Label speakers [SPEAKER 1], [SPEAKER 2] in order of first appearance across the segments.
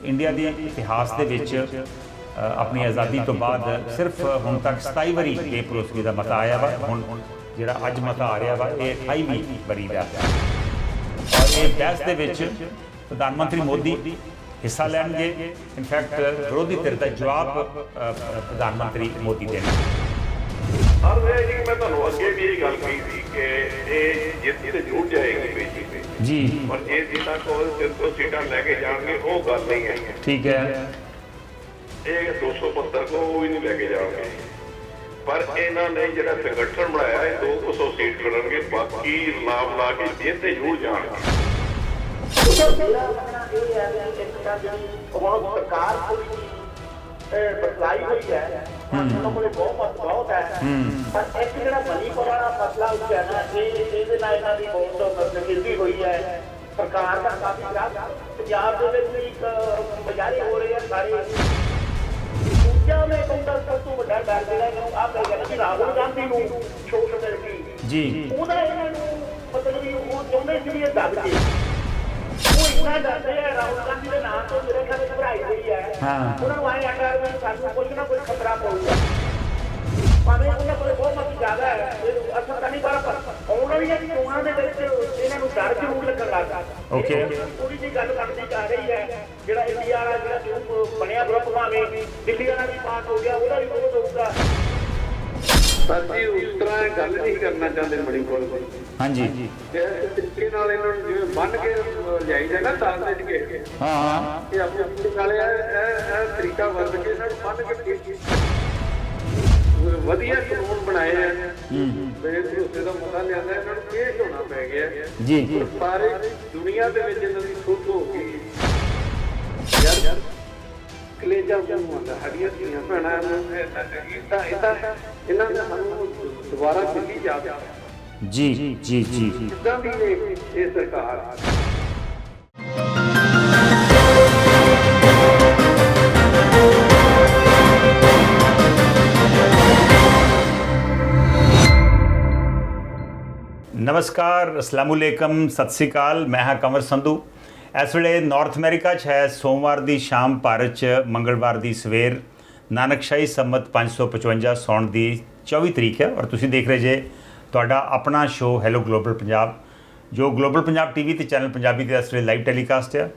[SPEAKER 1] India के इतिहास के अपनी आज़ादी तो बाद सिर्फ हुण तक 27 वारी बेभरोसगी का मता आया वा। हुण जिहड़ा अज मता आ रहा वा ये 28वीं वारी का और ये बहस के प्रधानमंत्री मोदी हिस्सा लैणगे। इनफैक्ट विरोधी धिर का जवाब प्रधानमंत्री मोदी देने।
[SPEAKER 2] मैं तुहानूं अगे भी यही गल कही थी कि ये जित ते जरूर जाएगी बीजेपी
[SPEAKER 1] जी,
[SPEAKER 2] पर जे जिन्हां कोल 300 सीटां लैके जाणगे वो गल नहीं है।
[SPEAKER 1] ठीक है,
[SPEAKER 2] ये 275 को भी नहीं लैके जाओगे पर इन्हों ने जो संगठन बनाया है 200 सीट करनगे बाकी नाम ला के जिते जरूर जाएंगे।
[SPEAKER 3] बदलाई हुई है उन्होंने बहुत बहुत है पर एक जो मणिपुर वाला मसला उस है ना ये बहुत गिरती हुई है सरकार का काफी पंजाब गुजारे हो रहे हैं सारे दूजा में कहूँगा सब तो बड़ा डर जो आप राहुल गांधी को छोड़ मिलती
[SPEAKER 1] जी
[SPEAKER 3] मतलब वो चाहते सी दब के वो इतना डरते हैं राहुल गांधी के नाम तो मेरे ख्याल घबराई हुई है उन्होंने आए अगर भी सानू कुछ ना कुछ खतरा पड़ेगा भावें उन्होंने कोई बहुत मत ज़्यादा है असर तो नहीं पर आने वाली चोणों के इन्हों डर जरूर लगन लगा।
[SPEAKER 1] ओके,
[SPEAKER 3] थोड़ी जी गल करनी जा रही है जो इंडिया वाला जो बनया ग्रुप भावें दिल्ली वाला भी पास हो गया वह भी बहुत होगा।
[SPEAKER 2] सर जी उस तरह गल नहीं करना चाहते मणिपुर को।
[SPEAKER 1] हाँ जी,
[SPEAKER 2] इस तरीके नाल इन्हां नूं जिवें बन के जाईदा ना ताल दे के
[SPEAKER 1] हाँ
[SPEAKER 2] कि अपने नाले तरीका वरत के सानूं बन के वधिया कानून बनाए हैं बेभरोसे का मता लिया इन्होंने पेश होना पै गया
[SPEAKER 1] जी,
[SPEAKER 2] सारे दुनिया के इन्हों की सुध हो गई यार कलेजा मूँह आंदा साडियां धीआं भैणां इन्हां ने सानूं दोबारा मिली जाता
[SPEAKER 1] जी जी जी
[SPEAKER 2] किदां दी ये सरकार।
[SPEAKER 1] नमस्कार, अस्सलामुअलैकुम, सत श्री अकाल। मैं हाँ कंवर संधू। इस वे नॉर्थ अमेरिका है सोमवार की शाम, भारत च मंगलवार की सवेर, नानकशाही संमत 555 सौण की 24 तरीक है और तुसी देख रहे जे तुहाडा अपना शो हैलो ग्लोबल पंजाब जो ग्लोबल पंजाब टीवी ते चैनल पंजाबी के इस वे लाइव टैलीकास्ट है।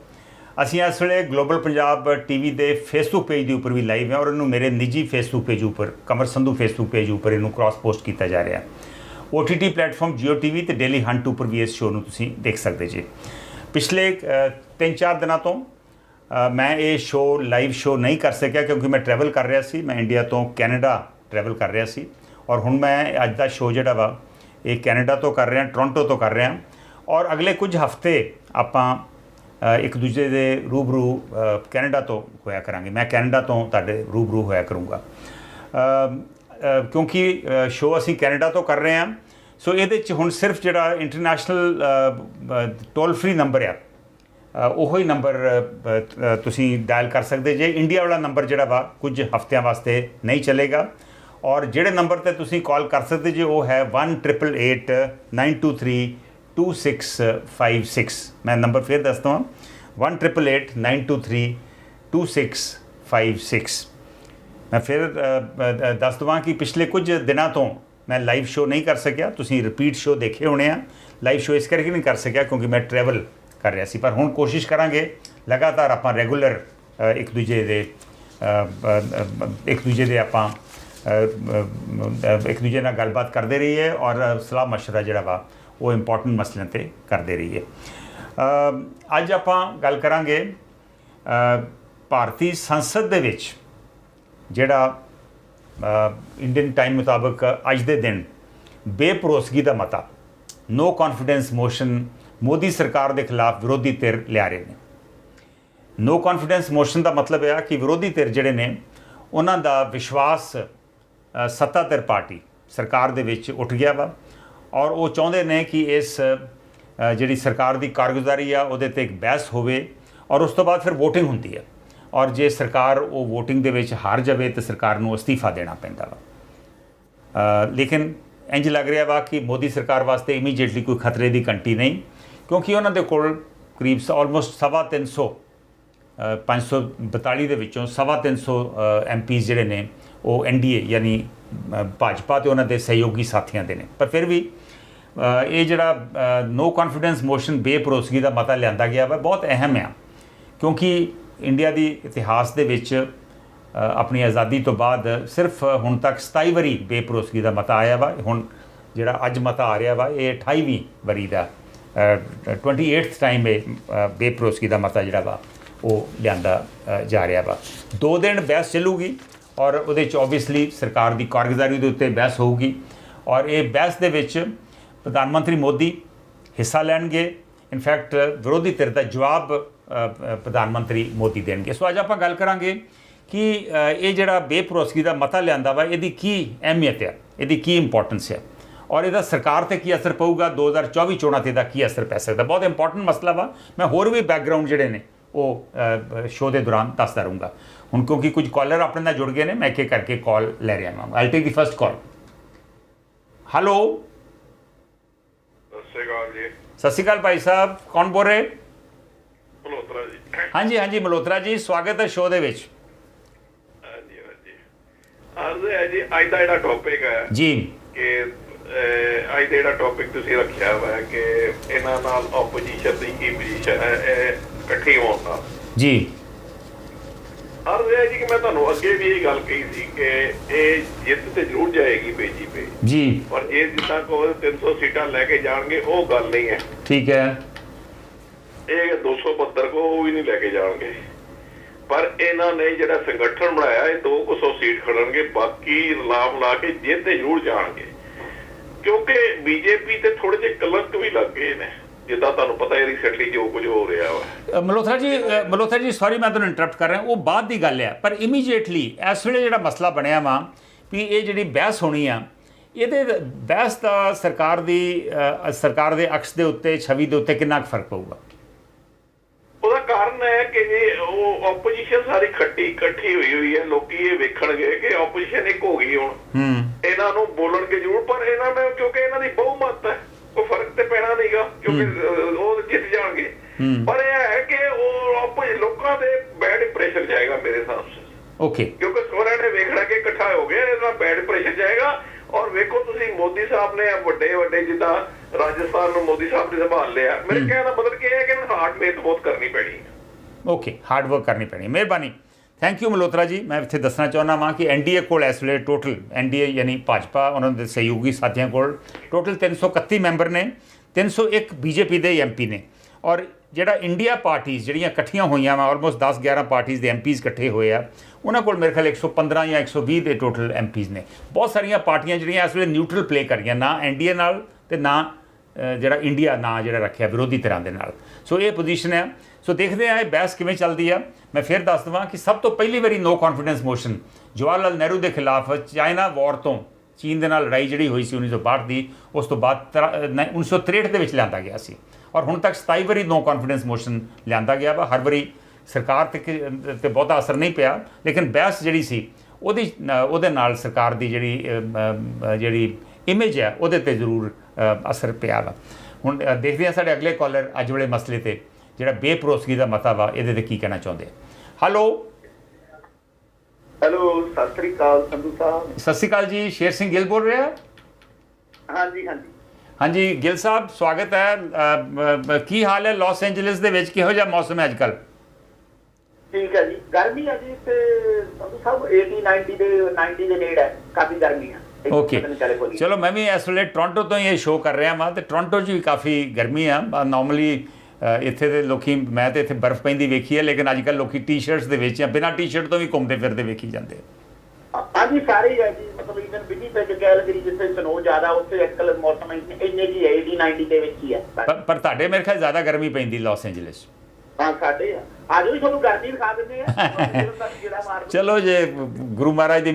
[SPEAKER 1] असीं इस वे ग्लोबल पंजाब टीवी के फेसबुक पेज के उपर भी लाइव है और इनू मेरे निजी फेसबुक पेज उपर कंवर संधू फेसबुक पेज उपर इनू क्रॉस पोस्ट किया जा रहा है। OTT प्लेटफॉर्म जियो टीवी तो डेली हंट उपर भी इस शो में तुसीं देख सकते जी। पिछले 3-4 दिनों तो मैं ये शो लाइव शो नहीं कर सकिया क्योंकि मैं ट्रैवल कर रहा सी। मैं इंडिया तो कैनेडा ट्रैवल कर रहा सी और हुण मैं अज का शो जिहड़ा वा ये कैनेडा तो कर रहा, टोरंटो तो कर रहा और अगले कुछ हफ्ते आपां एक दूजे के रूबरू कैनेडा तो होया करांगे। मैं कैनेडा तो तुहाडे रूबरू होया करूँगा क्योंकि शो असी कैनेडा तो कर रहे हैं। सो ये हुण सिर्फ जिहड़ा इंटरनेशनल टोल फ्री नंबर आ उहो ही नंबर तुसीं डायल कर सकते जे। इंडिया वाला नंबर जिहड़ा वा कुछ हफ्तियां वास्ते नहीं चलेगा और जिहड़े नंबर ते तुसीं कॉल कर सकते जे वो है 1-888-923-2656। मैं नंबर फिर दसदा हाँ 1-888-923-2656। मैं फिर दस देवां कि पिछले कुछ दिनों तो मैं लाइव शो नहीं कर सकिया। तुसीं रिपीट शो देखे होने हैं। लाइव शो इस करके नहीं कर सकिया क्योंकि मैं ट्रैवल कर रहा सी, पर हुण कोशिश करांगे लगातार आपां रेगूलर एक दूजे नाल गलबात करते रहिए और सलाह मशवरा जिहड़ा वा वो इंपॉर्टेंट मसलिਆਂ ते करते रहिए। अज आपां गल करांगे भारतीय संसद दे विच जिहड़ा इंडियन टाइम मुताबिक अज दे दिन बेभरोसगी का मता नो कॉन्फिडेंस मोशन मोदी सरकार के खिलाफ विरोधी धिर लिया रहे हैं। नो कॉन्फिडेंस मोशन का मतलब है कि विरोधी धिर जिहड़े ने उन्हां दा विश्वास सत्ताधर पार्टी सरकार दे विच उठ गया वा और वो चाहते हैं कि इस जिहड़ी सरकार की कारगुजारी आ उहदे ते एक बहस होवे और उस तो बाद फिर वोटिंग होंदी है और जे सरकार वो वोटिंग दे विच हार जाए तो सरकार नूं अस्तीफा देना पैंदा वा। लेकिन इंज लग रहा वा कि मोदी सरकार वास्ते इमीजिएटली कोई खतरे की घंटी नहीं क्योंकि उन्होंने कोल करीब ऑलमोस्ट 350 542 ਦੇ ਵਿੱਚੋਂ 350 MPs ਜਿਹੜੇ ਨੇ ਉਹ NDA ਯਾਨੀ ਭਾਜਪਾ ਤੇ ਉਹਨਾਂ ਦੇ ਸਹਿਯੋਗੀ ਸਾਥੀਆਂ ਦੇ ਨੇ। ਪਰ ਫਿਰ ਵੀ ਇਹ ਜਿਹੜਾ ਨੋ ਕੌਨਫੀਡੈਂਸ ਮੋਸ਼ਨ ਬੇਭਰੋਸਗੀ ਦਾ ਮਤਾ ਲਿਆਂਦਾ ਗਿਆ ਵਾ ਬਹੁਤ ਅਹਿਮ ਆ, ਕਿਉਂਕਿ ਇੰਡੀਆ ਦੀ ਇਤਿਹਾਸ ਦੇ ਵਿੱਚ ਆਪਣੀ ਆਜ਼ਾਦੀ ਤੋਂ ਬਾਅਦ ਸਿਰਫ ਹੁਣ ਤੱਕ 27 ਵਾਰੀ ਬੇਭਰੋਸਗੀ ਦਾ ਮਤਾ ਆਇਆ ਵਾ। ਹੁਣ ਜਿਹੜਾ ਅੱਜ ਮਤਾ ਆ ਰਿਹਾ ਵਾ ਇਹ 28ਵੀਂ ਵਾਰੀ ਦਾ 28th ਟਾਈਮ ਇਹ ਬੇਭਰੋਸਗੀ ਦਾ ਮਤਾ ਜਿਹੜਾ ਵਾ ਉਹ ਲਿਆਂਦਾ ਜਾ ਰਿਹਾ ਵਾ। 2 ਦਿਨ ਬਹਿਸ ਚੱਲੂਗੀ ਔਰ ਉਹਦੇ 'ਚ ਓਬਵੀਅਸਲੀ ਸਰਕਾਰ ਦੀ ਕਾਰਗੁਜ਼ਾਰੀ ਦੇ ਉੱਤੇ ਬਹਿਸ ਹੋਊਗੀ ਔਰ ਇਹ ਬਹਿਸ ਦੇ ਵਿੱਚ ਪ੍ਰਧਾਨ ਮੰਤਰੀ ਮੋਦੀ ਹਿੱਸਾ ਲੈਣਗੇ। ਇਨਫੈਕਟ ਵਿਰੋਧੀ ਧਿਰ ਦਾ ਜਵਾਬ ਪ੍ਰਧਾਨ ਮੰਤਰੀ ਮੋਦੀ ਦੇਣਗੇ। ਸੋ ਅੱਜ ਆਪਾਂ ਗੱਲ ਕਰਾਂਗੇ ਕਿ ਇਹ ਜਿਹੜਾ ਬੇਭਰੋਸਗੀ ਦਾ ਮਤਾ ਲਿਆਂਦਾ ਵਾ ਇਹਦੀ ਕੀ ਅਹਿਮੀਅਤ ਹੈ, ਇਹਦੀ ਕੀ ਇੰਪੋਰਟੈਂਸ ਹੈ ਔਰ ਇਹਦਾ ਸਰਕਾਰ ਤੇ ਕੀ ਅਸਰ ਪਊਗਾ, 2024 ਚੋਣਾਂ ਤੇ ਦਾ ਕੀ ਅਸਰ ਪੈ ਸਕਦਾ। ਬਹੁਤ ਇੰਪੋਰਟੈਂਟ ਮਸਲਾ ਵਾ। ਮੈਂ ਹੋਰ ਵੀ ਬੈਕਗਰਾਊਂਡ ਜਿਹੜੇ ਨੇ ਉਹ ਸ਼ੋਅ ਦੇ ਦੌਰਾਨ ਦੱਸਦਾ ਰਹੂੰਗਾ। ਹੁਣ ਕਿਉਂਕਿ ਕੁਝ ਕਾਲਰ ਆਪਣੇ ਨਾਲ ਜੁੜ ਗਏ ਨੇ, ਮੈਂ ਇੱਕ ਇੱਕ ਕਰਕੇ ਕਾਲ ਲੈ ਰਿਹਾ ਹਾਂ। ਆਈ ਟੇਕ ਦੀ ਫਸਟ ਕਾਲ। ਹੈਲੋ, ਸਤਿ ਸ਼੍ਰੀ ਅਕਾਲ ਭਾਈ ਸਾਹਿਬ, ਕੌਣ ਬੋਲ ਰਹੇ?
[SPEAKER 2] ਮਲਹੋਤਰਾ ਜੀ।
[SPEAKER 1] ਹਾਂਜੀ ਹਾਂਜੀ ਮਲਹੋਤਰਾ ਜੀ, ਸਵਾਗਤ ਹੈ ਸ਼ੋਅ ਦੇ ਵਿੱਚ।
[SPEAKER 2] ਹਾਂਜੀ ਹਾਂਜੀ ਅੱਜ ਦਾ ਜਿਹੜਾ ਟੌਪਿਕ ਹੈ
[SPEAKER 1] ਜੀ
[SPEAKER 2] ਕਿ ਅੱਜ ਦਾ ਜਿਹੜਾ ਟੌਪਿਕ ਤੁਸੀਂ ਰੱਖਿਆ ਹੋਇਆ ਕਿ ਇਹਨਾਂ ਨਾਲ ਆਪੋਜੀਸ਼ਨ ਦੀ ਕੀ ਪੋਜੀਸ਼ਨ ਹੈ ਇਹ ਇਕੱਠੀ ਹੋਣ ਨਾਲ
[SPEAKER 1] ਜੀ।
[SPEAKER 2] ਅਰਜ਼ ਹੈ ਜੀ ਕਿ ਮੈਂ ਤੁਹਾਨੂੰ ਅੱਗੇ ਵੀ ਇਹ ਗੱਲ ਕਹੀ ਸੀ ਕਿ ਇਹ ਜਿੱਤ ਤੇ ਜ਼ਰੂਰ ਜਾਏਗੀ ਬੀਜੇਪੀ
[SPEAKER 1] ਜੀ,
[SPEAKER 2] ਪਰ ਇਹ ਜਿੱਦਾਂ ਕੋਲ 300 ਸੀਟਾਂ ਲੈ ਕੇ ਜਾਣਗੇ ਉਹ ਗੱਲ ਨਹੀਂ ਹੈ।
[SPEAKER 1] ਠੀਕ ਹੈ।
[SPEAKER 2] ਇਹ 272 ਕੋ ਉਹ ਵੀ ਨਹੀਂ ਲੈ ਕੇ ਜਾਣਗੇ, ਪਰ ਇਹਨਾਂ ਨੇ ਜਿਹੜਾ ਸੰਗਠਨ ਬਣਾਇਆ ਇਹ 200 ਸੀਟ ਖੜਨਗੇ, ਬਾਕੀ ਲਾਭ ਲਾ ਕੇ ਜਿੱਤ ਤੇ ਜ਼ਰੂਰ ਜਾਣਗੇ ਕਿਉਂਕਿ ਬੀਜੇਪੀ ਤੇ ਥੋੜੇ ਜਿਹੇ ਕਲੰਕ ਵੀ ਲੱਗ ਗਏ ਨੇ ਜਿੱਦਾਂ ਤੁਹਾਨੂੰ ਪਤਾ ਹੈ ਰੀਸੈਂਟਲੀ ਜੋ ਕੁਝ ਹੋ ਰਿਹਾ ਵਾ।
[SPEAKER 1] ਮਲਹੋਤਰਾ ਜੀ ਸੌਰੀ ਮੈਂ ਤੁਹਾਨੂੰ ਇੰਟਰਪਟ ਕਰ ਰਿਹਾ, ਉਹ ਬਾਅਦ ਦੀ ਗੱਲ ਹੈ, ਪਰ ਇਮੀਡੀਏਟਲੀ ਇਸ ਵੇਲੇ ਜਿਹੜਾ ਮਸਲਾ ਬਣਿਆ ਵਾ ਵੀ ਇਹ ਜਿਹੜੀ ਬਹਿਸ ਹੋਣੀ ਆ, ਇਹਦੇ ਬਹਿਸ ਦਾ ਸਰਕਾਰ ਦੇ ਅਕਸ ਦੇ ਉੱਤੇ, ਛਵੀ ਦੇ ਉੱਤੇ ਕਿੰਨਾ ਕੁ ਫਰਕ ਪਊਗਾ?
[SPEAKER 2] ਉਹਦਾ ਕਾਰਨ ਹੈ ਕਿ ਜੇ ਉਹ ਆਪੋਜੀਸ਼ਨ ਸਾਰੀ ਇਕੱਠੀ ਹੋਈ ਹੈ, ਲੋਕੀ ਇਹ ਵੇਖਣਗੇ ਕਿ ਆਪੋਜੀਸ਼ਨ ਇੱਕ ਹੋ ਗਈ ਹੁਣ, ਇਹਨਾਂ ਨੂੰ ਬੋਲਣਗੇ ਜ਼ਰੂਰ, ਪਰ ਇਹਨਾਂ ਨੇ ਕਿਉਂਕਿ ਇਹਨਾਂ ਦੀ ਬਹੁਮਤ ਹੈ ਕੋਈ ਫਰਕ ਤੇ ਪੈਣਾ ਨਹੀਂਗਾ ਕਿਉਂਕਿ ਉਹ ਜਿੱਤ ਜਾਣਗੇ। ਪਰ ਇਹ ਹੈ ਕਿ ਉਹ ਲੋਕਾਂ ਦੇ ਬੈਡ ਇੰਪ੍ਰੈਸ਼ਨ ਜਾਏਗਾ ਮੇਰੇ ਹਿਸਾਬ ਸੇ।
[SPEAKER 1] ਓਕੇ,
[SPEAKER 2] ਕਿਉਂਕਿ ਸਾਰਿਆਂ ਨੇ ਵੇਖਣਾ ਕਿ ਇਕੱਠਾ ਹੋ ਗਿਆ, ਇਹਦਾ ਬੈਡ ਇੰਪ੍ਰੈਸ਼ਨ ਜਾਏਗਾ। ਔਰ ਵੇਖੋ ਤੁਸੀਂ ਮੋਦੀ ਸਾਹਿਬ ਨੇ ਵੱਡੇ ਜਿੱਦਾਂ ਰਾਜਸਥਾਨ ਨੂੰ ਮੋਦੀ ਸਾਹਿਬ ਨੇ ਸੰਭਾਲ ਲਿਆ, ਮੇਰੇ ਕਹਿਣ ਦਾ ਮਤਲਬ ਇਹ ਹੈ ਕਿ ਹਾਰਡ ਮਿਹਨਤ ਬਹੁਤ ਕਰਨੀ ਪੈਣੀ।
[SPEAKER 1] ਓਕੇ, ਹਾਰਡ ਵਰਕ ਕਰਨੀ ਪੈਣੀ। ਮਿਹਰਬਾਨੀ, ਥੈਂਕ ਯੂ ਮਲਹੋਤਰਾ ਜੀ। ਮੈਂ ਇੱਥੇ ਦੱਸਣਾ ਚਾਹੁੰਦਾ ਵਾਂ ਕਿ NDA ਕੋਲ ਇਸ ਵੇਲੇ ਟੋਟਲ NDA ਯਾਨੀ ਭਾਜਪਾ ਉਹਨਾਂ ਦੇ ਸਹਿਯੋਗੀ ਸਾਥੀਆਂ ਕੋਲ ਟੋਟਲ 331 ਮੈਂਬਰ ਨੇ, 301 BJP ਦੇ MP ਨੇ ਔਰ ਜਿਹੜਾ ਇੰਡੀਆ ਪਾਰਟੀਜ਼ ਜਿਹੜੀਆਂ ਇਕੱਠੀਆਂ ਹੋਈਆਂ ਵਾ ਆਲਮੋਸਟ 10-11 ਪਾਰਟੀਜ਼ ਦੇ MPs ਇਕੱਠੇ ਹੋਏ ਆ, ਉਹਨਾਂ ਕੋਲ ਮੇਰੇ ਖਿਆਲ 115 ਜਾਂ 120 ਦੇ ਟੋਟਲ MPs ਨੇ। ਬਹੁਤ ਸਾਰੀਆਂ ਪਾਰਟੀਆਂ ਜਿਹੜੀਆਂ ਇਸ ਵੇਲੇ ਨਿਊਟਰਲ ਪਲੇ ਕਰ ਰਹੀਆਂ, ਨਾ NDA ਨਾਲ ਤੇ ਨਾ ਜਿਹੜਾ ਇੰਡੀਆ ਨਾਂ ਜਿਹੜਾ ਰੱਖਿਆ ਵਿਰੋਧੀ ਧਿਰਾਂ ਦੇ ਨਾਲ। ਸੋ ਇਹ ਪੋਜੀਸ਼ਨ ਹੈ। ਸੋ ਦੇਖਦੇ ਆ ਇਹ ਬਹਿਸ ਕਿਵੇਂ ਚੱਲਦੀ ਆ। ਮੈਂ ਫਿਰ ਦੱਸ ਦੇਵਾਂ ਕਿ ਸਭ ਤੋਂ ਪਹਿਲੀ ਵਾਰੀ ਨੋ ਕੌਨਫੀਡੈਂਸ ਮੋਸ਼ਨ ਜਵਾਹਰ ਲਾਲ ਨਹਿਰੂ ਦੇ ਖਿਲਾਫ ਚਾਈਨਾ ਵਾਰ ਤੋਂ, ਚੀਨ ਦੇ ਨਾਲ ਲੜਾਈ ਜਿਹੜੀ ਹੋਈ ਸੀ 1962 ਦੀ, ਉਸ ਤੋਂ ਬਾਅਦ 1963 ਦੇ ਵਿੱਚ ਲਿਆਂਦਾ ਗਿਆ ਸੀ ਔਰ ਹੁਣ ਤੱਕ 27 ਵਾਰੀ ਨੋ ਕੌਨਫੀਡੈਂਸ ਮੋਸ਼ਨ ਲਿਆਂਦਾ ਗਿਆ ਵਾ। ਹਰ ਵਾਰੀ ਸਰਕਾਰ ਤੇ ਬਹੁਤਾ ਅਸਰ ਨਹੀਂ ਪਿਆ, ਲੇਕਿਨ ਬਹਿਸ ਜਿਹੜੀ ਸੀ ਉਹਦੇ ਨਾਲ ਸਰਕਾਰ ਦੀ ਜਿਹੜੀ ਇਮੇਜ ਹੈ ਉਹਦੇ ਤੇ ਜ਼ਰੂਰ ਅਸਰ ਪਿਆ ਵਾ। ਹੁਣ ਦੇਖਦੇ ਹਾਂ ਸਾਡੇ ਅਗਲੇ ਕਾਲਰ ਅੱਜ ਵਾਲੇ ਮਸਲੇ ਤੇ ਜਿਹੜਾ ਬੇਭਰੋਸਗੀ ਦਾ ਮਤਾ ਵਾ ਇਹਦੇ ਤੇ ਕੀ ਕਹਿਣਾ ਚਾਹੁੰਦੇ ਆ। ਹੈਲੋ,
[SPEAKER 3] ਸਤਿ ਸ੍ਰੀ ਅਕਾਲ ਸੰਧੂ ਸਾਹਿਬ।
[SPEAKER 1] ਸਤਿ ਸ਼੍ਰੀ ਅਕਾਲ ਜੀ, ਸ਼ੇਰ ਸਿੰਘ ਗਿੱਲ ਬੋਲ ਰਿਹਾ।
[SPEAKER 3] ਹਾਂਜੀ
[SPEAKER 1] ਹਾਂਜੀ ਗਿੱਲ ਸਾਹਿਬ, ਸਵਾਗਤ ਹੈ। ਕੀ ਹਾਲ ਹੈ ਲਾਸ ਐਂਜਲਸ ਦੇ ਵਿੱਚ, ਕਿਹੋ ਜਿਹਾ ਮੌਸਮ ਹੈ ਅੱਜ ਕੱਲ੍ਹ?
[SPEAKER 3] ਠੀਕ ਹੈ ਜੀ, ਗਰਮੀ ਹੈ ਜੀ ਤੇ ਸੰਧੂ ਸਾਹਿਬ 90 ਦੇ ਨੇੜੇ ਹੈ, ਕਾਫੀ ਗਰਮੀ ਹੈ।
[SPEAKER 1] ਓਕੇ, ਚਲੋ ਮੈਂ ਵੀ ਇਸ ਵੇਲੇ ਟੋਰਾਂਟੋ ਤੋਂ ਹੀ ਇਹ ਸ਼ੋਅ ਕਰ ਰਿਹਾ ਵਾਂ ਤੇ ਟੋਰਾਂਟੋ 'ਚ ਵੀ ਕਾਫੀ ਗਰਮੀ ਆ। ਨਾਰਮਲੀ ਇੱਥੇ ਦੇ ਲੋਕੀ, ਮੈਂ ਤਾਂ ਇੱਥੇ ਬਰਫ਼ ਪੈਂਦੀ ਵੇਖੀ ਹੈ, ਲੇਕਿਨ ਅੱਜ ਕੱਲ੍ਹ ਲੋਕੀ ਟੀ-ਸ਼ਰਟਸ ਦੇ ਵਿੱਚ ਜਾਂ ਬਿਨਾਂ ਟੀ-ਸ਼ਰਟ ਤੋਂ ਵੀ ਘੁੰਮਦੇ ਫਿਰਦੇ ਵੇਖੀ ਜਾਂਦੇ।
[SPEAKER 3] ਹਾਂਜੀ ਸਾਰੇ ਹੀ ਹੈ ਜੀ, ਮਤਲਬ ਇਵਨ ਵਿਨੀਪੈਗ ਕੈਲਗਰੀ ਜਿੱਥੇ ਸਨੋ ਜ਼ਿਆਦਾ, ਉੱਥੇ ਅੱਜਕੱਲ ਮੌਸਮ ਇੰਨੇ ਜੀ ਹੈ 80-90 ਦੇ ਵਿੱਚ ਹੀ ਹੈ।
[SPEAKER 1] ਪਰ ਤੁਹਾਡੇ ਮੇਰੇ ਖਿਆਲ ਜ਼ਿਆਦਾ ਗਰਮੀ ਪੈਂਦੀ ਲਾਸ ਐਂਜਲਸ।
[SPEAKER 3] ਹਾਂ ਸਾਡੇ ਆ, ਅੱਜ ਵੀ ਤੁਹਾਨੂੰ ਗਰਮੀ ਦਿਖਾ ਦਿੰਦੇ ਆ।
[SPEAKER 1] ਚਲੋ ਜੇ ਗੁਰੂ ਮਹਾਰਾਜ ਦੀ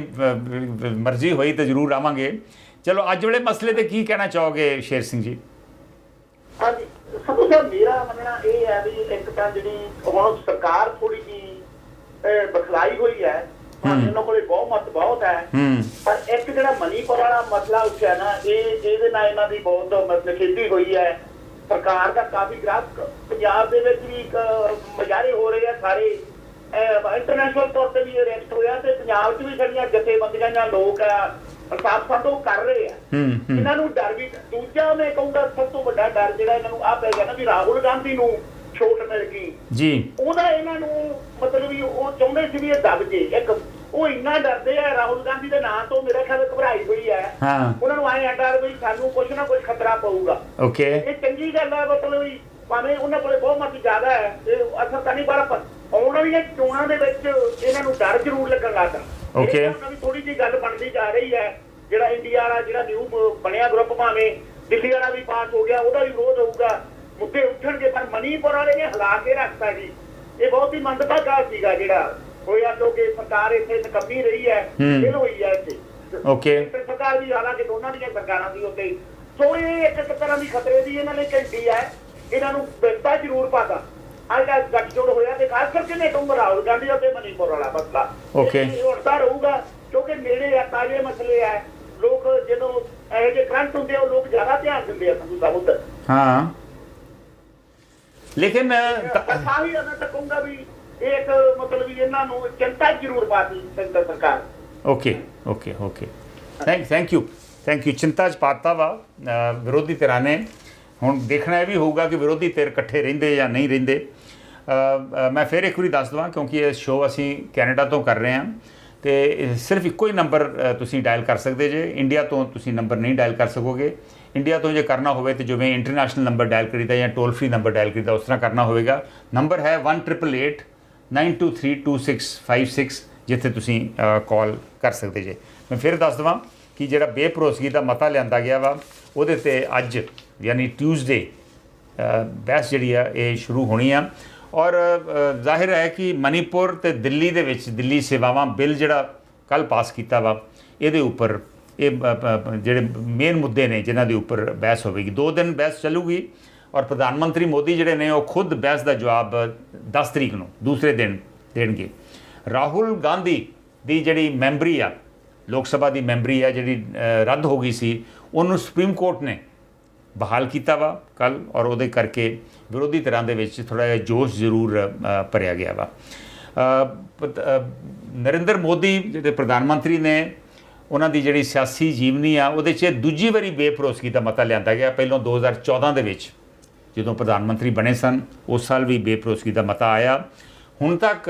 [SPEAKER 1] ਮਰਜ਼ੀ ਹੋਈ ਤਾਂ ਜ਼ਰੂਰ ਆਵਾਂਗੇ। ਚਲੋ ਅੱਜ ਵਾਲੇ ਮਸਲੇ ਤੇ ਕੀ ਕਹਿਣਾ ਚਾਹੋਗੇ ਸ਼ੇਰ ਸਿੰਘ ਜੀ?
[SPEAKER 3] ਹਾਂਜੀ ਸੰਧੂ ਸਾਹਿਬ, ਮੇਰਾ ਮੰਨਣਾ ਇਹ ਹੈ ਵੀ ਇੱਕ ਤਾਂ ਜਿਹੜੀ ਹੁਣ ਸਰਕਾਰ ਥੋੜੀ ਜਿਹੀ ਬਖਲਾਈ ਹੋਈ ਹੈ, ਇਹਨਾਂ ਕੋਲੇ ਬਹੁਤ ਹੈ, ਪਰ ਇੱਕ ਜਿਹੜਾ ਮਨੀਪੁਰ ਵਾਲਾ ਮਸਲਾ ਉੱਠਿਆ ਨਾ, ਇਹਦੇ ਨਾਲ ਇਹਨਾਂ ਦੀ ਬਹੁਤ ਮਤਲਬ ਖੇਤੀ ਹੋਈ ਹੈ। ਸਰਕਾਰ ਦਾ ਕਾਫੀ ਗ੍ਰਾਫ ਪੰਜਾਬ ਦੇ ਵਿੱਚ ਵੀ ਮੁਜ਼ਾਹਰੇ ਹੋ ਰਹੇ ਆ, ਸਾਰੇ ਇੰਟਰਨੈਸ਼ਨਲ ਤੌਰ ਤੇ ਵੀ ਅਰੈਸਟ ਹੋਇਆ ਤੇ ਪੰਜਾਬ 'ਚ ਵੀ ਸਾਡੀਆਂ ਜਥੇਬੰਦੀਆਂ ਜਾਂ ਲੋਕ ਆ ਪ੍ਰਤਾਪ ਸੰਧੂ ਕਰ ਰਹੇ ਆ। ਇਹਨਾਂ ਨੂੰ ਡਰ ਵੀ, ਦੂਜਾ ਮੈਂ ਕਹੂੰਗਾ ਸਭ ਤੋਂ ਵੱਡਾ ਡਰ ਜਿਹੜਾ ਇਹਨਾਂ ਨੂੰ ਆ ਪੈ ਗਿਆ ਨਾ ਵੀ ਰਾਹੁਲ ਗਾਂਧੀ ਨੂੰ ਛੋਟ ਮਿਲ ਗਈ ਜੀ, ਉਹਦਾ ਇਹਨਾਂ ਨੂੰ ਮਤਲਬ ਵੀ ਉਹ ਚਾਹੁੰਦੇ ਸੀ ਵੀ ਇਹ ਦਬ ਜੇ। ਇੱਕ ਉਹ ਇੰਨਾ ਡਰਦੇ ਆ ਰਾਹੁਲ ਗਾਂਧੀ ਦੇ ਨਾਂ ਤੋਂ, ਮੇਰਾ ਖਿਆਲ ਘਬਰਾਈ ਹੋਈ ਹੈ। ਉਹਨਾਂ ਨੂੰ ਆਏ ਡਰ ਵੀ ਸਾਨੂੰ ਕੁਛ ਨਾ ਕੁਛ ਖਤਰਾ ਪਊਗਾ। ਇਹ ਚੰਗੀ ਗੱਲ ਹੈ, ਮਤਲਬ ਵੀ ਭਾਵੇਂ ਉਹਨਾਂ ਕੋਲੇ ਬਹੁਮਤ ਜ਼ਿਆਦਾ ਹੈ ਤੇ ਅਸਰ ਤਾਂ ਨਹੀਂ, ਪਰ ਆਉਣ ਵਾਲੀਆਂ ਚੋਣਾਂ ਦੇ ਵਿੱਚ ਇਹਨਾਂ ਨੂੰ ਡਰ ਜ਼ਰੂਰ ਲੱਗਣ ਲੱਗਦਾ। ਉਹਨਾਂ ਦੀ ਥੋੜੀ ਜਿਹੀ ਗੱਲ ਬਣਦੀ ਜਾ ਰਹੀ ਹੈ। ਜਿਹੜਾ ਇੰਡੀਆ ਵਾਲਾ ਜਿਹੜਾ ਨਿਊ ਬਣਿਆ ਗਰੁੱਪ, ਭਾਵੇਂ ਦਿੱਲੀ ਵਾਲਾ ਵੀ ਪਾਸ ਹੋ ਗਿਆ, ਉਹਦਾ ਵੀ ਵਿਰੋਧ ਹੋਊਗਾ, ਮੁੱਦੇ ਉੱਠਣਗੇ, ਪਰ ਮਨੀਪੁਰ ਵਾਲੇ ਨੇ ਹਿਲਾ ਕੇ ਰੱਖਤਾ ਜੀ। ਇਹ ਬਹੁਤ ਹੀ ਮੰਦਭਾਗਾ ਸੀਗਾ ਜਿਹੜਾ ਹੋਇਆ, ਕਿਉਂਕਿ ਸਰਕਾਰ ਇੱਥੇ ਨਕੰਮੀ ਰਹੀ ਹੈ, ਫੇਲ ਹੋਈ ਹੈ ਇੱਥੇ ਸਰਕਾਰ ਵੀ, ਹਾਲਾਂਕਿ ਦੋਨਾਂ ਦੀਆਂ ਸਰਕਾਰਾਂ ਦੀ ਉੱਤੇ। ਸੋ ਇਹ ਇੱਕ ਤਰ੍ਹਾਂ ਦੀ ਖਤਰੇ ਦੀ ਇਹਨਾਂ ਨੇ ਘੰਟੀ ਹੈ, ਇਹਨਾਂ ਨੂੰ ਬਿਰਤਾ ਜ਼ਰੂਰ ਪਾਤਾ। ਅੱਜ ਦਾ ਗੱਠਜੋੜ ਹੋਇਆ ਤੇ ਖਾਸ ਕਰਕੇ ਨੇ ਕਹੂੰਗਾ ਰਾਹੁਲ ਗਾਂਧੀ ਅਤੇ ਮਨੀਪੁਰ ਵਾਲਾ ਮਸਲਾ ਉੱਠਦਾ ਰਹੂਗਾ, ਕਿਉਂਕਿ ਨੇੜੇ ਆ, ਤਾਜ਼ੇ ਮਸਲੇ ਆ। ਲੋਕ ਜਦੋਂ ਇਹੋ ਜਿਹੇ ਕਰੰਟ ਹੁੰਦੇ ਆ, ਉਹ ਲੋਕ ਜ਼ਿਆਦਾ ਧਿਆਨ ਦਿੰਦੇ ਆ ਸੰਧੂ ਸਾਹਿਬ ਉੱਧਰ।
[SPEAKER 1] ਲੇਕਿਨ
[SPEAKER 3] ਮੈਂ ਤਾਂ ਕਹੂੰਗਾ ਵੀ ਇੱਕ ਮਤਲਬ ਵੀ ਇਹਨਾਂ ਨੂੰ ਚਿੰਤਾ ਜ਼ਰੂਰ ਪਾਤੀ ਸੈਂਟਰ ਸਰਕਾਰ।
[SPEAKER 1] Thank you. ਚਿੰਤਾ 'ਚ ਪਾਤਾ ਵਾ ਵਿਰੋਧੀ ਧਿਰਾਂ ਨੇ। ਹੁਣ ਦੇਖਣਾ ਇਹ ਵੀ ਹੋਊਗਾ ਕਿ ਵਿਰੋਧੀ ਧਿਰ ਇਕੱਠੇ ਰਹਿੰਦੇ ਜਾਂ ਨਹੀਂ ਰਹਿੰਦੇ। ਮੈਂ ਫਿਰ ਇੱਕ ਵਾਰੀ ਦੱਸ ਦੇਵਾਂ, ਕਿਉਂਕਿ ਇਹ ਸ਼ੋਅ ਅਸੀਂ ਕੈਨੇਡਾ ਤੋਂ ਕਰ ਰਹੇ ਹਾਂ ਤੇ ਸਿਰਫ ਇੱਕੋ ਹੀ ਨੰਬਰ ਤੁਸੀਂ ਡਾਇਲ ਕਰ ਸਕਦੇ ਜੇ। ਇੰਡੀਆ ਤੋਂ ਤੁਸੀਂ ਨੰਬਰ ਨਹੀਂ ਡਾਇਲ ਕਰ ਸਕੋਗੇ। ਇੰਡੀਆ ਤੋਂ ਜੇ ਕਰਨਾ ਹੋਵੇ ਤਾਂ ਜਿਵੇਂ ਇੰਟਰਨੈਸ਼ਨਲ ਨੰਬਰ ਡਾਇਲ ਕਰੀਦਾ ਜਾਂ ਟੋਲ ਫਰੀ ਨੰਬਰ ਡਾਇਲ ਕਰੀਦਾ, ਉਸ ਤਰ੍ਹਾਂ ਕਰਨਾ ਹੋਵੇਗਾ। ਨੰਬਰ ਹੈ 1888-923-2656, ਜਿੱਥੇ ਤੁਸੀਂ ਕਾਲ ਕਰ ਸਕਦੇ ਜੇ। ਮੈਂ ਫਿਰ ਦੱਸ ਦੇਵਾਂ ਕਿ ਜਿਹੜਾ ਬੇਭਰੋਸਗੀ ਦਾ ਮਤਾ ਲਿਆਂਦਾ ਗਿਆ ਵਾ, ਉਹਦੇ 'ਤੇ ਅੱਜ ਯਾਨੀ ਟਿਊਜ਼ਡੇ ਬਹਿਸ ਜਿਹੜੀ ਆ ਇਹ ਸ਼ੁਰੂ ਹੋਣੀ ਆ। ਔਰ ਜ਼ਾਹਿਰ ਹੈ ਕਿ ਮਨੀਪੁਰ ਅਤੇ ਦਿੱਲੀ ਦੇ ਵਿੱਚ ਦਿੱਲੀ ਸੇਵਾਵਾਂ ਬਿੱਲ ਜਿਹੜਾ ਕੱਲ੍ਹ ਪਾਸ ਕੀਤਾ ਵਾ, ਇਹਦੇ ਉੱਪਰ ਇਹ ਜਿਹੜੇ ਮੇਨ ਮੁੱਦੇ ਨੇ ਜਿਨ੍ਹਾਂ ਦੇ ਉੱਪਰ ਬਹਿਸ ਹੋਵੇਗੀ। 2 ਦਿਨ ਬਹਿਸ ਚੱਲੂਗੀ ਔਰ ਪ੍ਰਧਾਨ ਮੰਤਰੀ ਮੋਦੀ ਜਿਹੜੇ ਨੇ ਉਹ ਖੁਦ ਬਹਿਸ ਦਾ ਜਵਾਬ 10 ਤਰੀਕ ਨੂੰ ਦੂਸਰੇ ਦਿਨ ਦੇਣਗੇ। ਰਾਹੁਲ ਗਾਂਧੀ ਦੀ ਜਿਹੜੀ ਮੈਂਬਰੀ ਆ, ਲੋਕ ਸਭਾ ਦੀ ਮੈਂਬਰੀ ਆ ਜਿਹੜੀ ਰੱਦ ਹੋ ਗਈ ਸੀ, ਉਹਨੂੰ ਸੁਪਰੀਮ ਕੋਰਟ ਨੇ ਬਹਾਲ ਕੀਤਾ ਵਾ ਕੱਲ੍ਹ, ਔਰ ਉਹਦੇ ਕਰਕੇ ਵਿਰੋਧੀ ਧਿਰਾਂ ਦੇ ਵਿੱਚ ਥੋੜ੍ਹਾ ਜਿਹਾ ਜੋਸ਼ ਜ਼ਰੂਰ ਭਰਿਆ ਗਿਆ ਵਾ। ਨਰਿੰਦਰ ਮੋਦੀ ਜਿਹੜੇ ਪ੍ਰਧਾਨ ਮੰਤਰੀ ਨੇ, ਉਹਨਾਂ ਦੀ ਜਿਹੜੀ ਸਿਆਸੀ ਜੀਵਨੀ ਆ ਉਹਦੇ 'ਚ ਦੂਜੀ ਵਾਰੀ ਬੇਭਰੋਸਗੀ ਦਾ ਮਤਾ ਲਿਆਂਦਾ ਗਿਆ। ਪਹਿਲਾਂ 2014 ਦੇ ਵਿੱਚ ਜਦੋਂ ਪ੍ਰਧਾਨ ਮੰਤਰੀ ਬਣੇ ਸਨ, ਉਸ ਸਾਲ ਵੀ ਬੇਭਰੋਸਗੀ ਦਾ ਮਤਾ ਆਇਆ। ਹੁਣ ਤੱਕ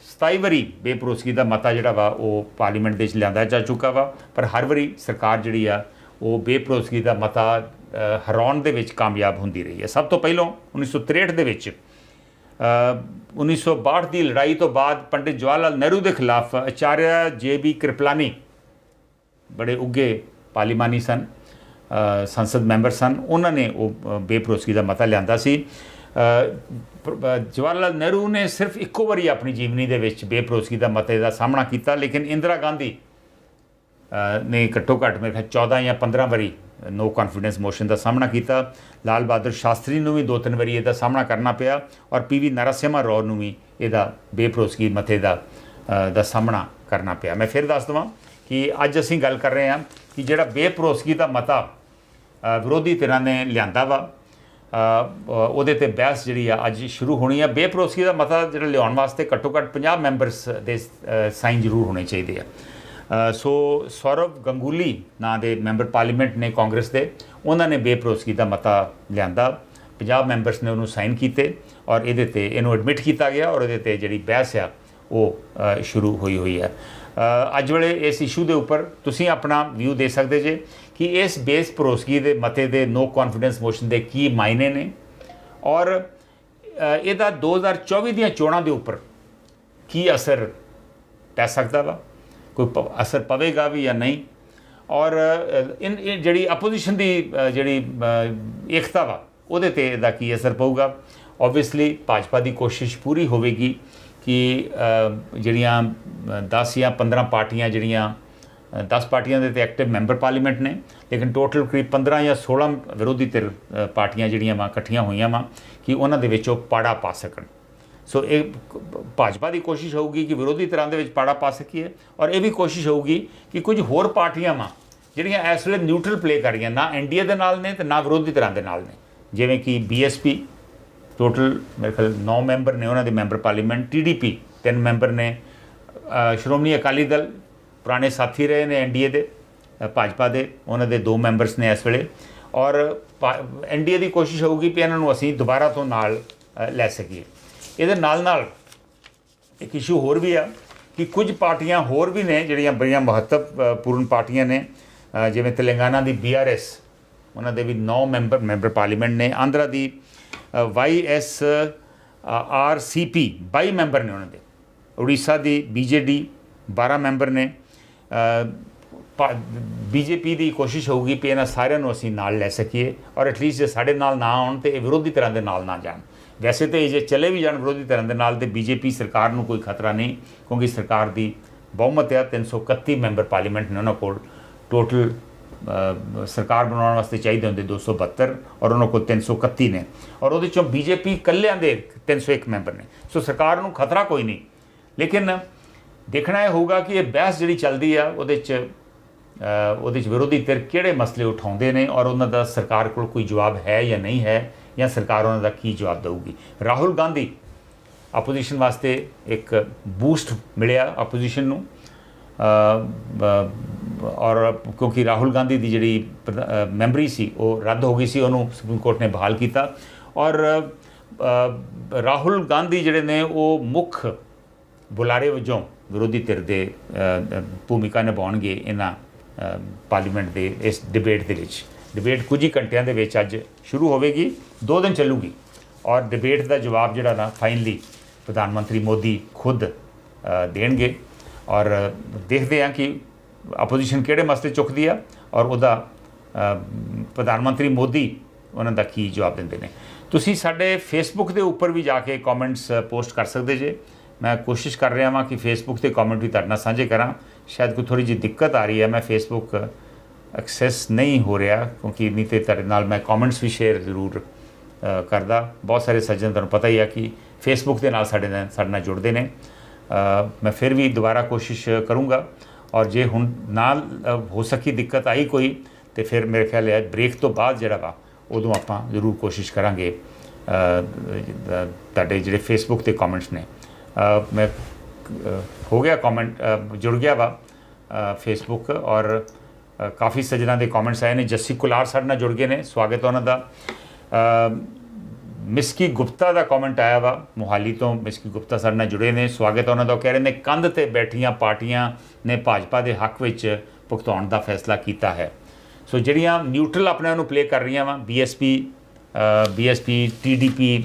[SPEAKER 1] 27 ਵਾਰੀ ਬੇਭਰੋਸਗੀ ਦਾ ਮਤਾ ਜਿਹੜਾ ਵਾ ਉਹ ਪਾਰਲੀਮੈਂਟ ਦੇ ਵਿੱਚ ਲਿਆਂਦਾ ਜਾ ਚੁੱਕਾ ਵਾ, ਪਰ ਹਰ ਵਾਰੀ ਸਰਕਾਰ ਜਿਹੜੀ ਆ ਉਹ ਬੇਭਰੋਸਗੀ ਦਾ ਮਤਾ ਹਰਾਉਣ ਦੇ ਵਿੱਚ ਕਾਮਯਾਬ ਹੁੰਦੀ ਰਹੀ ਹੈ। ਸਭ ਤੋਂ ਪਹਿਲਾਂ 1963 ਦੇ ਵਿੱਚ 1962 ਦੀ ਲੜਾਈ ਤੋਂ ਬਾਅਦ ਪੰਡਿਤ ਜਵਾਹਰ ਲਾਲ ਨਹਿਰੂ ਦੇ ਖਿਲਾਫ ਆਚਾਰਿਆ JB ਕ੍ਰਿਪਲਾਨੀ ਬੜੇ ਉੱਘੇ ਪਾਰਲੀਮਾਨੀ ਸਨ, ਸੰਸਦ ਮੈਂਬਰ ਸਨ, ਉਹਨਾਂ ਨੇ ਉਹ ਬੇਭਰੋਸਗੀ ਦਾ ਮਤਾ ਲਿਆਂਦਾ ਸੀ। ਜਵਾਹਰ ਲਾਲ ਨਹਿਰੂ ਨੇ ਸਿਰਫ ਇੱਕੋ ਵਾਰੀ ਆਪਣੀ ਜੀਵਨੀ ਦੇ ਵਿੱਚ ਬੇਭਰੋਸਗੀ ਦਾ ਮਤੇ ਦਾ ਸਾਹਮਣਾ ਕੀਤਾ, ਲੇਕਿਨ ਇੰਦਰਾ ਗਾਂਧੀ ਨੇ ਘੱਟੋ ਘੱਟ ਮੇਰੇ ਖਿਆਲ 14 ਜਾਂ 15 ਵਾਰੀ ਨੋ ਕੌਨਫੀਡੈਂਸ ਮੋਸ਼ਨ ਦਾ ਸਾਹਮਣਾ ਕੀਤਾ। ਲਾਲ ਬਹਾਦਰ ਸ਼ਾਸਤਰੀ ਨੂੰ ਵੀ 2-3 ਵਾਰੀ ਇਹਦਾ ਸਾਹਮਣਾ ਕਰਨਾ ਪਿਆ, ਔਰ PV ਨਰਸਿਮਹਾ ਰਾਓ ਨੂੰ ਵੀ ਇਹਦਾ ਬੇਭਰੋਸਗੀ ਮਤੇ ਦਾ ਸਾਹਮਣਾ ਕਰਨਾ ਪਿਆ। ਮੈਂ ਫਿਰ ਦੱਸ ਦੇਵਾਂ ਕਿ ਅੱਜ ਅਸੀਂ ਗੱਲ ਕਰ ਰਹੇ ਹਾਂ ਕਿ ਜਿਹੜਾ ਬੇਭਰੋਸਗੀ ਦਾ ਮਤਾ ਵਿਰੋਧੀ ਧਿਰਾਂ ਨੇ ਲਿਆਂਦਾ ਵਾ, ਉਹਦੇ 'ਤੇ ਬਹਿਸ ਜਿਹੜੀ ਆ ਅੱਜ ਸ਼ੁਰੂ ਹੋਣੀ ਆ। ਬੇਭਰੋਸਗੀ ਦਾ ਮਤਾ ਜਿਹੜਾ ਲਿਆਉਣ ਵਾਸਤੇ ਘੱਟੋ ਘੱਟ 50 ਮੈਂਬਰਸ ਦੇ ਸਾਈਨ ਜ਼ਰੂਰ ਹੋਣੇ ਚਾਹੀਦੇ ਆ। ਸੋ ਸੌਰਵ ਗੰਗੂਲੀ ਨਾਂ ਦੇ ਮੈਂਬਰ ਪਾਰਲੀਮੈਂਟ ਨੇ ਕਾਂਗਰਸ ਦੇ, ਉਹਨਾਂ ਨੇ ਬੇਭਰੋਸਗੀ ਦਾ ਮਤਾ ਲਿਆਂਦਾ। 50 ਮੈਂਬਰਸ ਨੇ ਉਹਨੂੰ ਸਾਈਨ ਕੀਤੇ ਔਰ ਇਹਦੇ 'ਤੇ ਇਹਨੂੰ ਐਡਮਿਟ ਕੀਤਾ ਗਿਆ ਔਰ ਇਹਦੇ 'ਤੇ ਜਿਹੜੀ ਬਹਿਸ ਆ ਉਹ ਸ਼ੁਰੂ ਹੋਈ ਹੈ। ਅੱਜ ਵੇਲੇ ਇਸ ਇਸ਼ੂ ਦੇ ਉੱਪਰ ਤੁਸੀਂ ਆਪਣਾ ਵਿਊ ਦੇ ਸਕਦੇ ਜੇ ਕਿ ਇਸ ਬੇਭਰੋਸਗੀ ਦੇ ਮਤੇ ਦੇ ਨੋ ਕੌਨਫੀਡੈਂਸ ਮੋਸ਼ਨ ਦੇ ਕੀ ਮਾਇਨੇ ਨੇ ਔਰ ਇਹਦਾ 2024 ਦੀਆਂ ਚੋਣਾਂ ਦੇ ਉੱਪਰ ਕੀ ਅਸਰ ਪੈ ਸਕਦਾ ਵਾ, ਕੋਈ ਅਸਰ ਪਵੇਗਾ ਵੀ ਜਾਂ ਨਹੀਂ, ਔਰ ਇਹ ਜਿਹੜੀ ਆਪੋਜੀਸ਼ਨ ਦੀ ਜਿਹੜੀ ਏਕਤਾ ਵਾ ਉਹਦੇ 'ਤੇ ਇਹਦਾ ਕੀ ਅਸਰ ਪਊਗਾ। ਓਬਵੀਅਸਲੀ ਭਾਜਪਾ ਦੀ ਕੋਸ਼ਿਸ਼ ਪੂਰੀ ਹੋਵੇਗੀ ਕਿ ਜਿਹੜੀਆਂ 10 ਜਾਂ 15 ਪਾਰਟੀਆਂ, ਜਿਹੜੀਆਂ 10 ਪਾਰਟੀਆਂ ਦੇ 'ਤੇ ਐਕਟਿਵ ਮੈਂਬਰ ਪਾਰਲੀਮੈਂਟ ਨੇ, ਲੇਕਿਨ ਟੋਟਲ ਕਰੀਬ 15 ਜਾਂ 16 ਵਿਰੋਧੀ ਧਿਰ ਪਾਰਟੀਆਂ ਜਿਹੜੀਆਂ ਵਾ ਇਕੱਠੀਆਂ ਹੋਈਆਂ ਵਾ ਕਿ ਉਹਨਾਂ ਦੇ ਵਿੱਚ ਉਹ ਪਾੜਾ ਪਾ ਸਕਣ। ਸੋ ਇਹ ਭਾਜਪਾ ਦੀ ਕੋਸ਼ਿਸ਼ ਹੋਊਗੀ ਕਿ ਵਿਰੋਧੀ ਧਿਰਾਂ ਦੇ ਵਿੱਚ ਪਾੜਾ ਪਾ ਸਕੀਏ, ਔਰ ਇਹ ਵੀ ਕੋਸ਼ਿਸ਼ ਹੋਊਗੀ ਕਿ ਕੁਝ ਹੋਰ ਪਾਰਟੀਆਂ ਵਾ ਜਿਹੜੀਆਂ ਇਸ ਵੇਲੇ ਨਿਊਟਰਲ ਪਲੇ ਕਰ ਰਹੀਆਂ, ਨਾ NDA ਦੇ ਨਾਲ ਨੇ ਅਤੇ ਨਾ ਵਿਰੋਧੀ ਧਿਰਾਂ ਦੇ ਨਾਲ ਨੇ, ਜਿਵੇਂ ਕਿ BSP, ਟੋਟਲ ਮੇਰੇ ਖਿਆਲ 9 ਮੈਂਬਰ ਨੇ ਉਹਨਾਂ ਦੇ ਮੈਂਬਰ ਪਾਰਲੀਮੈਂਟ, TDP 3 ਮੈਂਬਰ ਨੇ। ਸ਼੍ਰੋਮਣੀ ਅਕਾਲੀ ਦਲ ਪੁਰਾਣੇ ਸਾਥੀ ਰਹੇ ਨੇ NDA ਦੇ, ਭਾਜਪਾ ਦੇ, ਉਹਨਾਂ ਦੇ 2 ਮੈਂਬਰਸ ਨੇ ਇਸ ਵੇਲੇ। ਔਰ NDA ਦੀ ਕੋਸ਼ਿਸ਼ ਹੋਊਗੀ ਕਿ ਇਹਨਾਂ ਨੂੰ ਅਸੀਂ ਦੁਬਾਰਾ ਤੋਂ ਨਾਲ ਲੈ ਸਕੀਏ। ਇਹਦੇ ਨਾਲ ਇੱਕ ਇਸ਼ੂ ਹੋਰ ਵੀ ਆ ਕਿ ਕੁਝ ਪਾਰਟੀਆਂ ਹੋਰ ਵੀ ਨੇ ਜਿਹੜੀਆਂ ਬੜੀਆਂ ਮਹੱਤਵਪੂਰਨ ਪਾਰਟੀਆਂ ਨੇ, ਜਿਵੇਂ ਤੇਲੰਗਾਨਾ ਦੀ BRS, ਉਹਨਾਂ ਦੇ ਵੀ 9 ਮੈਂਬਰ ਪਾਰਲੀਮੈਂਟ ਨੇ। ਆਂਧਰਾ ਦੀ YSRCP 22 ਮੈਂਬਰ ਨੇ ਉਹਨਾਂ ਦੇ। ਉੜੀਸਾ ਦੀ BJD 12 ਮੈਂਬਰ ਨੇ। BJP ਦੀ ਕੋਸ਼ਿਸ਼ ਹੋਊਗੀ ਕਿ ਇਹਨਾਂ ਸਾਰਿਆਂ ਨੂੰ ਅਸੀਂ ਨਾਲ ਲੈ ਸਕੀਏ, ਔਰ ਐਟਲੀਸਟ ਜੇ ਸਾਡੇ ਨਾਲ ਨਾ ਆਉਣ ਤਾਂ ਇਹ ਵਿਰੋਧੀ ਧਿਰਾਂ ਦੇ ਨਾਲ ਨਾ ਜਾਣ। ਵੈਸੇ ਤਾਂ ਜੇ ਚਲੇ ਵੀ ਜਾਣ ਵਿਰੋਧੀ ਧਿਰਾਂ ਦੇ ਨਾਲ, ਤੇ BJP ਸਰਕਾਰ ਨੂੰ ਕੋਈ ਖਤਰਾ ਨਹੀਂ, ਕਿਉਂਕਿ ਸਰਕਾਰ ਦੀ ਬਹੁਮਤ ਆ, 331 ਮੈਂਬਰ ਪਾਰਲੀਮੈਂਟ ਨੇ ਉਹਨਾਂ ਕੋਲ। ਟੋਟਲ ਸਰਕਾਰ ਬਣਾਉਣ ਵਾਸਤੇ ਚਾਹੀਦੇ ਹੁੰਦੇ 272, ਔਰ ਉਹਨਾਂ ਕੋਲ 331 ਨੇ, ਔਰ ਉਹਦੇ 'ਚੋਂ BJP ਇਕੱਲਿਆਂ ਦੇ 301 ਮੈਂਬਰ ਨੇ। ਸੋ ਸਰਕਾਰ ਨੂੰ ਖਤਰਾ ਕੋਈ ਨਹੀਂ, ਲੇਕਿਨ ਦੇਖਣਾ ਇਹ ਹੋਊਗਾ ਕਿ ਇਹ ਬਹਿਸ ਜਿਹੜੀ ਚੱਲਦੀ ਆ ਉਹਦੇ 'ਚ ਵਿਰੋਧੀ ਧਿਰ ਕਿਹੜੇ ਮਸਲੇ ਉਠਾਉਂਦੇ ਨੇ, ਔਰ ਉਹਨਾਂ ਦਾ ਸਰਕਾਰ ਕੋਲ ਕੋਈ ਜਵਾਬ ਹੈ ਜਾਂ ਨਹੀਂ ਹੈ, ਜਾਂ ਸਰਕਾਰ ਉਹਨਾਂ ਦਾ ਕੀ ਜਵਾਬ ਦੇਊਗੀ। ਰਾਹੁਲ ਗਾਂਧੀ ਆਪੋਜੀਸ਼ਨ ਵਾਸਤੇ ਇੱਕ ਬੂਸਟ ਮਿਲਿਆ ਆਪੋਜੀਸ਼ਨ ਨੂੰ, ਔਰ ਕਿਉਂਕਿ ਰਾਹੁਲ ਗਾਂਧੀ ਦੀ ਜਿਹੜੀ ਮੈਂਬਰੀ ਸੀ ਉਹ ਰੱਦ ਹੋ ਗਈ ਸੀ, ਉਹਨੂੰ ਸੁਪਰੀਮ ਕੋਰਟ ਨੇ ਬਹਾਲ ਕੀਤਾ। ਔਰ ਰਾਹੁਲ ਗਾਂਧੀ ਜਿਹੜੇ ਨੇ ਉਹ ਮੁੱਖ ਬੁਲਾਰੇ ਵਜੋਂ ਵਿਰੋਧੀ ਧਿਰ ਦੇ ਭੂਮਿਕਾ ਨਿਭਾਉਣਗੇ ਇਹਨਾਂ ਪਾਰਲੀਮੈਂਟ ਦੇ ਇਸ ਡਿਬੇਟ ਦੇ ਵਿੱਚ। ਡਿਬੇਟ ਕੁਝ ਹੀ ਘੰਟਿਆਂ ਦੇ ਵਿੱਚ ਅੱਜ ਸ਼ੁਰੂ ਹੋਵੇਗੀ, 2 ਦਿਨ ਚੱਲੂਗੀ, ਔਰ ਡਿਬੇਟ ਦਾ ਜਵਾਬ ਜਿਹੜਾ ਨਾ ਫਾਈਨਲੀ ਪ੍ਰਧਾਨ ਮੰਤਰੀ ਮੋਦੀ ਖੁਦ ਦੇਣਗੇ। ਔਰ ਦੇਖਦੇ ਹਾਂ ਕਿ ਆਪੋਜੀਸ਼ਨ ਕਿਹੜੇ ਮਸਲੇ ਚੁੱਕਦੀ ਆ, ਔਰ ਉਹਦਾ ਪ੍ਰਧਾਨ ਮੰਤਰੀ ਮੋਦੀ ਉਹਨਾਂ ਦਾ ਕੀ ਜਵਾਬ ਦਿੰਦੇ ਨੇ। ਤੁਸੀਂ ਸਾਡੇ ਫੇਸਬੁੱਕ ਦੇ ਉੱਪਰ ਵੀ ਜਾ ਕੇ ਕਮੈਂਟਸ ਪੋਸਟ ਕਰ ਸਕਦੇ ਜੇ। ਮੈਂ ਕੋਸ਼ਿਸ਼ ਕਰ ਰਿਹਾ ਹਾਂ ਕਿ ਫੇਸਬੁੱਕ 'ਤੇ ਕਮੈਂਟ ਵੀ ਤੁਹਾਡੇ ਨਾਲ ਸਾਂਝੇ ਕਰਾਂ। ਸ਼ਾਇਦ ਕੋਈ ਥੋੜ੍ਹੀ ਜਿਹੀ ਦਿੱਕਤ ਆ ਰਹੀ ਹੈ, ਮੈਂ ਫੇਸਬੁੱਕ ਐਕਸੈਸ ਨਹੀਂ ਹੋ ਰਿਹਾ, ਕਿਉਂਕਿ ਨਹੀਂ ਤਾਂ ਤੁਹਾਡੇ ਨਾਲ ਮੈਂ ਕਮੈਂਟਸ ਵੀ ਸ਼ੇਅਰ ਜ਼ਰੂਰ ਕਰਦਾ। ਬਹੁਤ ਸਾਰੇ ਸੱਜਣ ਤੁਹਾਨੂੰ ਪਤਾ ਹੀ ਆ ਕਿ ਫੇਸਬੁੱਕ ਦੇ ਨਾਲ ਸਾਡੇ ਨਾਲ ਜੁੜਦੇ ਨੇ। ਮੈਂ ਫਿਰ ਵੀ ਦੁਬਾਰਾ ਕੋਸ਼ਿਸ਼ ਕਰੂੰਗਾ, ਔਰ ਜੇ ਹੁਣ ਨਾਲ ਹੋ ਸਕੀ ਦਿੱਕਤ ਆਈ ਕੋਈ, ਤੇ ਫਿਰ ਮੇਰੇ ਖਿਆਲ ਹੈ ਬ੍ਰੇਕ ਤੋਂ ਬਾਅਦ ਜਿਹੜਾ ਵਾ ਉਦੋਂ ਆਪਾਂ ਜ਼ਰੂਰ ਕੋਸ਼ਿਸ਼ ਕਰਾਂਗੇ ਤੁਹਾਡੇ ਜਿਹੜੇ ਫੇਸਬੁੱਕ 'ਤੇ ਕਮੈਂਟਸ ਨੇ। ਮੈਂ ਹੋ ਗਿਆ ਕਮੈਂਟ ਜੁੜ ਗਿਆ ਵਾ ਫੇਸਬੁੱਕ, ਔਰ ਕਾਫੀ ਸੱਜਣਾਂ ਦੇ ਕਮੈਂਟਸ ਆਏ ਨੇ। ਜੱਸੀ ਕੁਲਾਰ ਸਾਡੇ ਨਾਲ ਜੁੜ ਗਏ ਨੇ, ਸਵਾਗਤ ਹੈ ਉਹਨਾਂ ਦਾ। ਮਿਸਕੀ ਗੁਪਤਾ ਦਾ ਕਮੈਂਟ ਆਇਆ ਵਾ ਮੋਹਾਲੀ ਤੋਂ, ਮਿਸਕੀ ਗੁਪਤਾ ਸਾਡੇ ਨਾਲ ਜੁੜੇ ਨੇ, ਸਵਾਗਤ ਹੈ ਉਹਨਾਂ ਦਾ। ਉਹ ਕਹਿ ਰਹੇ ਨੇ ਕੰਧ 'ਤੇ ਬੈਠੀਆਂ ਪਾਰਟੀਆਂ ਨੇ ਭਾਜਪਾ ਦੇ ਹੱਕ ਵਿੱਚ ਭੁਗਤਾਉਣ ਦਾ ਫੈਸਲਾ ਕੀਤਾ ਹੈ। ਸੋ ਜਿਹੜੀਆਂ ਨਿਊਟਰਲ ਆਪਣੇ ਨੂੰ ਪਲੇ ਕਰ ਰਹੀਆਂ ਵਾ, BSP TDP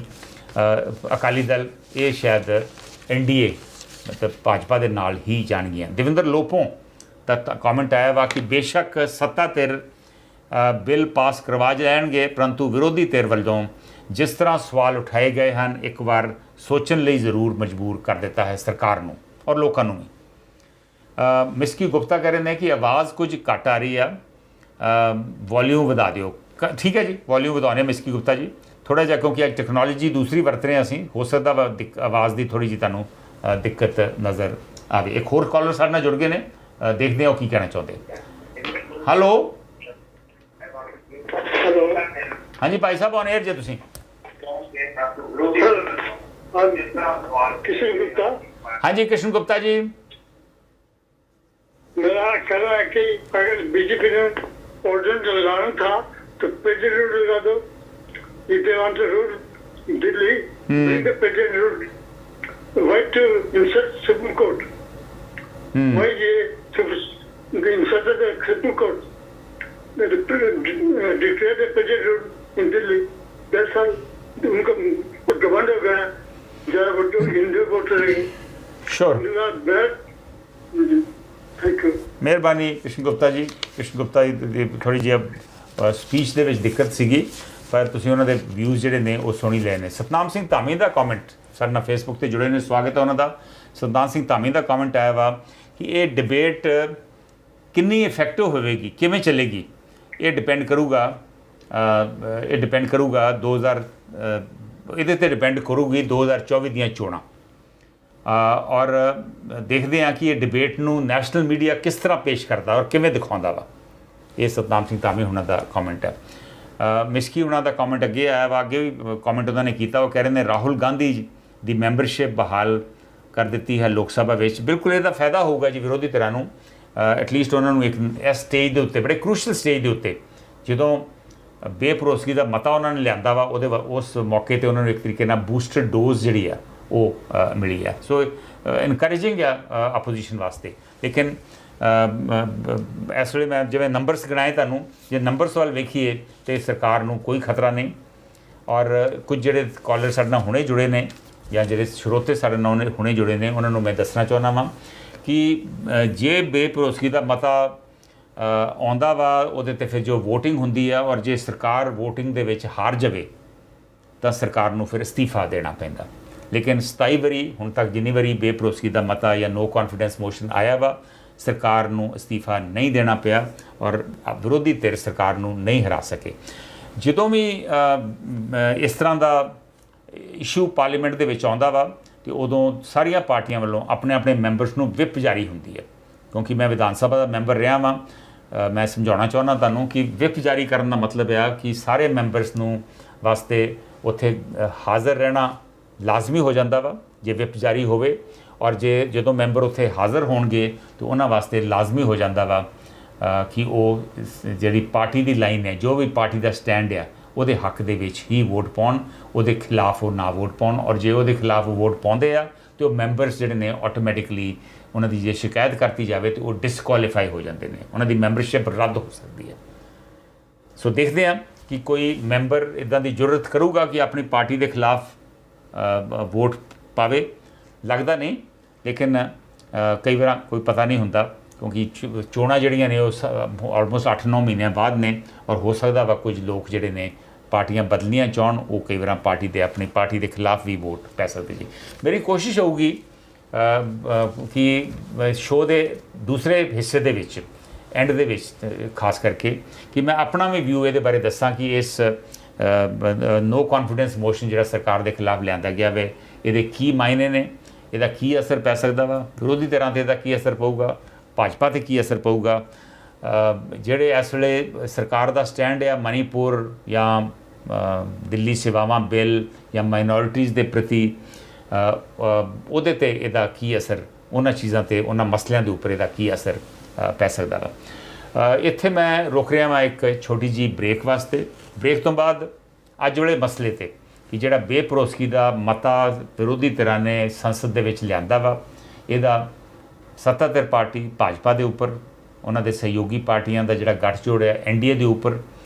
[SPEAKER 1] ਅਕਾਲੀ ਦਲ, ਇਹ ਸ਼ਾਇਦ NDA ਮਤਲਬ ਭਾਜਪਾ ਦੇ ਨਾਲ ਹੀ ਜਾਣਗੀਆਂ। ਦੇਵਿੰਦਰ ਲੋਪੋਂ ਦਾ ਕਮੈਂਟ ਆਇਆ ਵਾ ਕਿ ਬੇਸ਼ੱਕ ਸੱਤਾ ਧਿਰ ਬਿੱਲ ਪਾਸ ਕਰਵਾ ਜਾਣਗੇ, ਪਰੰਤੂ ਵਿਰੋਧੀ ਧਿਰ ਵੱਲੋਂ ਜਿਸ ਤਰ੍ਹਾਂ ਸਵਾਲ ਉਠਾਏ ਗਏ ਹਨ, ਇੱਕ ਵਾਰ ਸੋਚਣ ਲਈ ਜ਼ਰੂਰ ਮਜਬੂਰ ਕਰ ਦਿੱਤਾ ਹੈ ਸਰਕਾਰ ਨੂੰ ਔਰ ਲੋਕਾਂ ਨੂੰ ਵੀ। ਮਿਸਕੀ ਗੁਪਤਾ ਕਹਿ ਰਹੇ ਨੇ ਕਿ ਆਵਾਜ਼ ਕੁਝ ਘੱਟ ਆ ਰਹੀ ਆ, ਵੋਲਿਊਮ ਵਧਾ ਦਿਓ। ਠੀਕ ਹੈ ਜੀ, ਵੋਲਿਊਮ ਵਧਾਉਣੇ ਮਿਸਕੀ ਗੁਪਤਾ ਜੀ ਥੋੜ੍ਹਾ ਜਿਹਾ, ਕਿਉਂਕਿ ਅੱਜ ਟੈਕਨੋਲੋਜੀ ਦੂਸਰੀ ਵਰਤ ਰਹੇ ਅਸੀਂ, ਹੋ ਸਕਦਾ ਵਾ ਆਵਾਜ਼ ਦੀ ਥੋੜ੍ਹੀ ਜਿਹੀ ਤੁਹਾਨੂੰ ਦਿੱਕਤ ਨਜ਼ਰ ਆਵੇ। ਇੱਕ ਹੋਰ ਕਾਲਰ ਸਾਡੇ ਨਾਲ ਜੁੜ ਗਏ ਨੇ, ਦੇਖਦੇ ਹਾਂ ਉਹ ਕੀ ਕਹਿਣਾ ਚਾਹੁੰਦੇ। ਹੈਲੋ ਹਾਂਜੀ ਭਾਈ ਸਾਹਿਬ, ਔਨ 에ਅਰ ਜੇ ਤੁਸੀਂ।
[SPEAKER 4] किशन गुप्ता।
[SPEAKER 1] हाँ जी कृष्ण गुप्ता जी।
[SPEAKER 4] मेरा कहना है कि अगर बीजेपी ने ऑर्डिनेंस लगाना था तो पेटेंट रूट लगा दो। If they want to rule Delhi, bring the patent route. Why to insert Supreme Court? Why insert the Supreme Court? Declare the patent route in Delhi. That's all. उनका घमंड हो गया, जरा वोट हिंदू वोट रहेंगे।
[SPEAKER 1] Sure,
[SPEAKER 4] thank you,
[SPEAKER 1] ਮਿਹਰਬਾਨੀ ਕ੍ਰਿਸ਼ਨ ਗੁਪਤਾ ਜੀ। ਕ੍ਰਿਸ਼ਨ ਗੁਪਤਾ ਦੀ ਥੋੜ੍ਹੀ ਜਿਹੀ speech ਦੇ ਵਿੱਚ ਦਿੱਕਤ ਸੀਗੀ, ਪਰ ਤੁਸੀਂ ਉਹਨਾਂ ਦੇ ਵਿਊਜ਼ ਜਿਹੜੇ ਨੇ ਉਹ ਸੁਣੀ ਲਏ ਨੇ। ਸਤਨਾਮ ਸਿੰਘ ਧਾਮੀ ਦਾ ਕਮੈਂਟ ਸਾਡੇ ਨਾਲ ਫੇਸਬੁੱਕ 'ਤੇ ਜੁੜੇ ਨੇ, ਸਵਾਗਤ ਹੈ ਉਹਨਾਂ ਦਾ। ਸਤਨਾਮ ਸਿੰਘ ਧਾਮੀ ਦਾ ਕਮੈਂਟ ਆਇਆ ਵਾ ਕਿ ਇਹ ਡਿਬੇਟ ਕਿੰਨੀ ਇਫੈਕਟਿਵ ਹੋਵੇਗੀ, ਕਿਵੇਂ ਚੱਲੇਗੀ, ਇਹ ਡਿਪੈਂਡ ਕਰੂਗਾ 2024 ਦੀਆਂ ਚੋਣਾਂ। ਔਰ ਦੇਖਦੇ ਹਾਂ ਕਿ ਇਹ ਡਿਬੇਟ ਨੂੰ ਨੈਸ਼ਨਲ ਮੀਡੀਆ ਕਿਸ ਤਰ੍ਹਾਂ ਪੇਸ਼ ਕਰਦਾ ਔਰ ਕਿਵੇਂ ਦਿਖਾਉਂਦਾ ਵਾ। ਇਹ ਸਤਨਾਮ ਸਿੰਘ ਧਾਮੀ ਹੁਣਾਂ ਦਾ ਕਮੈਂਟ ਹੈ। ਮਿਸਕੀ ਹੁਣਾਂ ਦਾ ਕਮੈਂਟ ਅੱਗੇ ਆਇਆ ਵਾ, ਅੱਗੇ ਵੀ ਕਮੈਂਟ ਉਹਨਾਂ ਨੇ ਕੀਤਾ। ਉਹ ਕਹਿ ਰਹੇ ਨੇ ਰਾਹੁਲ ਗਾਂਧੀ ਦੀ ਮੈਂਬਰਸ਼ਿਪ ਬਹਾਲ ਕਰ ਦਿੱਤੀ ਹੈ ਲੋਕ ਸਭਾ ਵਿੱਚ। ਬਿਲਕੁਲ ਇਹਦਾ ਫਾਇਦਾ ਹੋਊਗਾ ਜੀ ਵਿਰੋਧੀ ਧਿਰਾਂ ਨੂੰ, ਐਟਲੀਸਟ ਉਹਨਾਂ ਨੂੰ ਇੱਕ ਇਸ ਸਟੇਜ ਦੇ ਉੱਤੇ, ਬੜੇ ਕਰੂਸ਼ਲ ਸਟੇਜ ਦੇ ਉੱਤੇ, ਜਦੋਂ ਬੇਭਰੋਸਗੀ ਦਾ ਮਤਾ ਉਹਨਾਂ ਨੇ ਲਿਆਂਦਾ ਵਾ, ਉਸ ਮੌਕੇ 'ਤੇ ਉਹਨਾਂ ਨੂੰ ਇੱਕ ਤਰੀਕੇ ਨਾਲ ਬੂਸਟਰ ਡੋਜ਼ ਜਿਹੜੀ ਆ ਉਹ ਮਿਲੀ ਆ। ਸੋ ਇਨਕਰੇਜਿੰਗ ਆ ਆਪੋਜੀਸ਼ਨ ਵਾਸਤੇ। ਲੇਕਿਨ ਇਸ ਵੇਲੇ ਮੈਂ ਜਿਵੇਂ ਨੰਬਰਸ ਗਿਣਾਏ ਤੁਹਾਨੂੰ, ਜੇ ਨੰਬਰਸ ਵੱਲ ਵੇਖੀਏ ਤਾਂ ਸਰਕਾਰ ਨੂੰ ਕੋਈ ਖਤਰਾ ਨਹੀਂ। ਔਰ ਕੁਝ ਜਿਹੜੇ ਕਾਲਰ ਸਾਡੇ ਨਾਲ ਹੁਣੇ ਜੁੜੇ ਨੇ ਜਾਂ ਜਿਹੜੇ ਸਰੋਤੇ ਸਾਡੇ ਨਾਲ ਹੁਣੇ ਜੁੜੇ ਨੇ, ਉਹਨਾਂ ਨੂੰ ਮੈਂ ਦੱਸਣਾ ਚਾਹੁੰਦਾ ਵਾਂ ਕਿ ਜੇ ਬੇਭਰੋਸਗੀ ਦਾ ਮਤਾ ਆਉਂਦਾ ਵਾ, ਉਹਦੇ 'ਤੇ ਫਿਰ ਜੋ ਵੋਟਿੰਗ ਹੁੰਦੀ ਆ, ਔਰ ਜੇ ਸਰਕਾਰ ਵੋਟਿੰਗ ਦੇ ਵਿੱਚ ਹਾਰ ਜਾਵੇ ਤਾਂ ਸਰਕਾਰ ਨੂੰ ਫਿਰ ਅਸਤੀਫਾ ਦੇਣਾ ਪੈਂਦਾ। ਲੇਕਿਨ 27 ਵਾਰੀ ਹੁਣ ਤੱਕ ਜਿੰਨੀ ਵਾਰੀ ਬੇਭਰੋਸਗੀ ਦਾ ਮਤਾ ਜਾਂ ਨੋ ਕੌਨਫੀਡੈਂਸ ਮੋਸ਼ਨ ਆਇਆ ਵਾ, ਸਰਕਾਰ ਨੂੰ ਅਸਤੀਫਾ ਨਹੀਂ ਦੇਣਾ ਪਿਆ ਔਰ ਵਿਰੋਧੀ ਧਿਰ ਸਰਕਾਰ ਨੂੰ ਨਹੀਂ ਹਰਾ ਸਕੇ। ਜਦੋਂ ਵੀ ਇਸ ਤਰ੍ਹਾਂ ਦਾ ਇਸ਼ੂ ਪਾਰਲੀਮੈਂਟ ਦੇ ਵਿੱਚ ਆਉਂਦਾ ਵਾ ਤੇ ਉਦੋਂ ਸਾਰੀਆਂ ਪਾਰਟੀਆਂ ਵੱਲੋਂ ਆਪਣੇ ਆਪਣੇ ਮੈਂਬਰਸ ਨੂੰ ਵਿਪ ਜਾਰੀ ਹੁੰਦੀ ਹੈ। ਕਿਉਂਕਿ ਮੈਂ ਵਿਧਾਨ ਸਭਾ ਦਾ ਮੈਂਬਰ ਰਿਹਾ ਵਾਂ, ਮੈਂ ਸਮਝਾਉਣਾ ਚਾਹੁੰਦਾ ਤੁਹਾਨੂੰ ਕਿ ਵਿਪ ਜਾਰੀ ਕਰਨ ਦਾ ਮਤਲਬ ਆ ਕਿ ਸਾਰੇ ਮੈਂਬਰਸ ਨੂੰ ਵਾਸਤੇ ਉੱਥੇ ਹਾਜ਼ਰ ਰਹਿਣਾ ਲਾਜ਼ਮੀ ਹੋ ਜਾਂਦਾ ਵਾ ਜੇ ਵਿਪ ਜਾਰੀ ਹੋਵੇ, ਔਰ ਜਦੋਂ ਮੈਂਬਰ ਉੱਥੇ ਹਾਜ਼ਰ ਹੋਣਗੇ ਤਾਂ ਉਹਨਾਂ ਵਾਸਤੇ ਲਾਜ਼ਮੀ ਹੋ ਜਾਂਦਾ ਵਾ ਕਿ ਉਹ ਜਿਹੜੀ ਪਾਰਟੀ ਦੀ ਲਾਈਨ ਹੈ, ਜੋ ਵੀ ਪਾਰਟੀ ਦਾ ਸਟੈਂਡ ਆ, ਉਹਦੇ ਹੱਕ ਦੇ ਵਿੱਚ ਹੀ ਵੋਟ ਪਾਉਣ, ਉਹਦੇ ਖਿਲਾਫ ਉਹ ਨਾ ਵੋਟ ਪਾਉਣ। ਔਰ ਜੇ ਉਹਦੇ ਖਿਲਾਫ ਵੋਟ ਪਾਉਂਦੇ ਆ ਤੇ ਉਹ ਮੈਂਬਰਸ ਜਿਹੜੇ ਨੇ ਆਟੋਮੈਟਿਕਲੀ ਉਹਨਾਂ ਦੀ ਜੇ ਸ਼ਿਕਾਇਤ ਕਰਤੀ ਜਾਵੇ ਤਾਂ ਉਹ ਡਿਸਕੁਆਲੀਫਾਈ ਹੋ ਜਾਂਦੇ ਨੇ, ਉਹਨਾਂ ਦੀ ਮੈਂਬਰਸ਼ਿਪ ਰੱਦ ਹੋ ਸਕਦੀ ਹੈ। ਸੋ ਦੇਖਦੇ ਹਾਂ ਕਿ ਕੋਈ ਮੈਂਬਰ ਇੱਦਾਂ ਦੀ ਜ਼ਰੂਰਤ ਕਰੂਗਾ ਕਿ ਆਪਣੀ ਪਾਰਟੀ ਦੇ ਖਿਲਾਫ ਵੋਟ ਪਾਵੇ, ਲੱਗਦਾ ਨਹੀਂ। ਲੇਕਿਨ ਕਈ ਵਾਰ ਕੋਈ ਪਤਾ ਨਹੀਂ ਹੁੰਦਾ, ਕਿਉਂਕਿ ਚੋਣਾਂ ਜਿਹੜੀਆਂ ਨੇ ਉਹ ਆਲਮੋਸਟ 8-9 ਮਹੀਨਿਆਂ ਬਾਅਦ ਨੇ, ਔਰ ਹੋ ਸਕਦਾ ਵਾ ਕੁਝ ਲੋਕ ਜਿਹੜੇ ਨੇ ਪਾਰਟੀਆਂ ਬਦਲਣੀਆਂ ਚਾਹੁਣ, ਉਹ ਕਈ ਵਾਰ ਪਾਰਟੀ ਦੇ ਆਪਣੀ ਪਾਰਟੀ ਦੇ ਖਿਲਾਫ ਵੀ ਵੋਟ ਪੈ ਸਕਦੇ ਜੀ। ਮੇਰੀ ਕੋਸ਼ਿਸ਼ ਹੋਊਗੀ ਕਿ ਸ਼ੋਅ ਦੇ ਦੂਸਰੇ ਹਿੱਸੇ ਦੇ ਵਿੱਚ, ਐਂਡ ਦੇ ਵਿੱਚ ਖਾਸ ਕਰਕੇ, ਕਿ ਮੈਂ ਆਪਣਾ ਵੀ ਵਿਊ ਇਹਦੇ ਬਾਰੇ ਦੱਸਾਂ ਕਿ ਇਸ ਨੋ ਕੌਨਫੀਡੈਂਸ ਮੋਸ਼ਨ ਜਿਹੜਾ ਸਰਕਾਰ ਦੇ ਖਿਲਾਫ ਲਿਆਂਦਾ ਗਿਆ ਵੇ, ਇਹਦੇ ਕੀ ਮਾਇਨੇ ਨੇ, ਇਹਦਾ ਕੀ ਅਸਰ ਪੈ ਸਕਦਾ ਵਾ, ਵਿਰੋਧੀ ਧਿਰਾਂ 'ਤੇ ਇਹਦਾ ਕੀ ਅਸਰ ਪਊਗਾ, ਭਾਜਪਾ 'ਤੇ ਕੀ ਅਸਰ ਪਊਗਾ। ਜਿਹੜੇ ਇਸ ਵੇਲੇ ਸਰਕਾਰ ਦਾ ਸਟੈਂਡ ਆ ਮਨੀਪੁਰ ਜਾਂ ਦਿੱਲੀ ਸੇਵਾਵਾਂ ਬਿੱਲ ਜਾਂ ਮਾਈਨੋਰਿਟੀਜ਼ ਦੇ ਪ੍ਰਤੀ, ਉਹਦੇ 'ਤੇ ਇਹਦਾ ਕੀ ਅਸਰ, ਉਹਨਾਂ ਚੀਜ਼ਾਂ 'ਤੇ, ਉਹਨਾਂ ਮਸਲਿਆਂ ਦੇ ਉੱਪਰ ਇਹਦਾ ਕੀ ਅਸਰ ਪੈ ਸਕਦਾ ਵਾ। ਇੱਥੇ ਮੈਂ ਰੁਕ ਰਿਹਾ ਵਾਂ ਇੱਕ ਛੋਟੀ ਜਿਹੀ ਬ੍ਰੇਕ ਵਾਸਤੇ। ਬ੍ਰੇਕ ਤੋਂ ਬਾਅਦ ਅੱਜ ਵਾਲੇ ਮਸਲੇ 'ਤੇ ਕਿ ਜਿਹੜਾ ਬੇਭਰੋਸਗੀ ਦਾ ਮਤਾ ਵਿਰੋਧੀ ਧਿਰਾਂ ਨੇ ਸੰਸਦ ਦੇ ਵਿੱਚ ਲਿਆਂਦਾ ਵਾ, ਇਹਦਾ ਸੱਤਾਧਿਰ ਪਾਰਟੀ ਭਾਜਪਾ ਦੇ ਉੱਪਰ, ਉਹਨਾਂ ਦੇ ਸਹਿਯੋਗੀ ਪਾਰਟੀਆਂ ਦਾ ਜਿਹੜਾ ਗੱਠਜੋੜ ਹੈ ਐਨਡੀਏ ਦੇ ਉੱਪਰ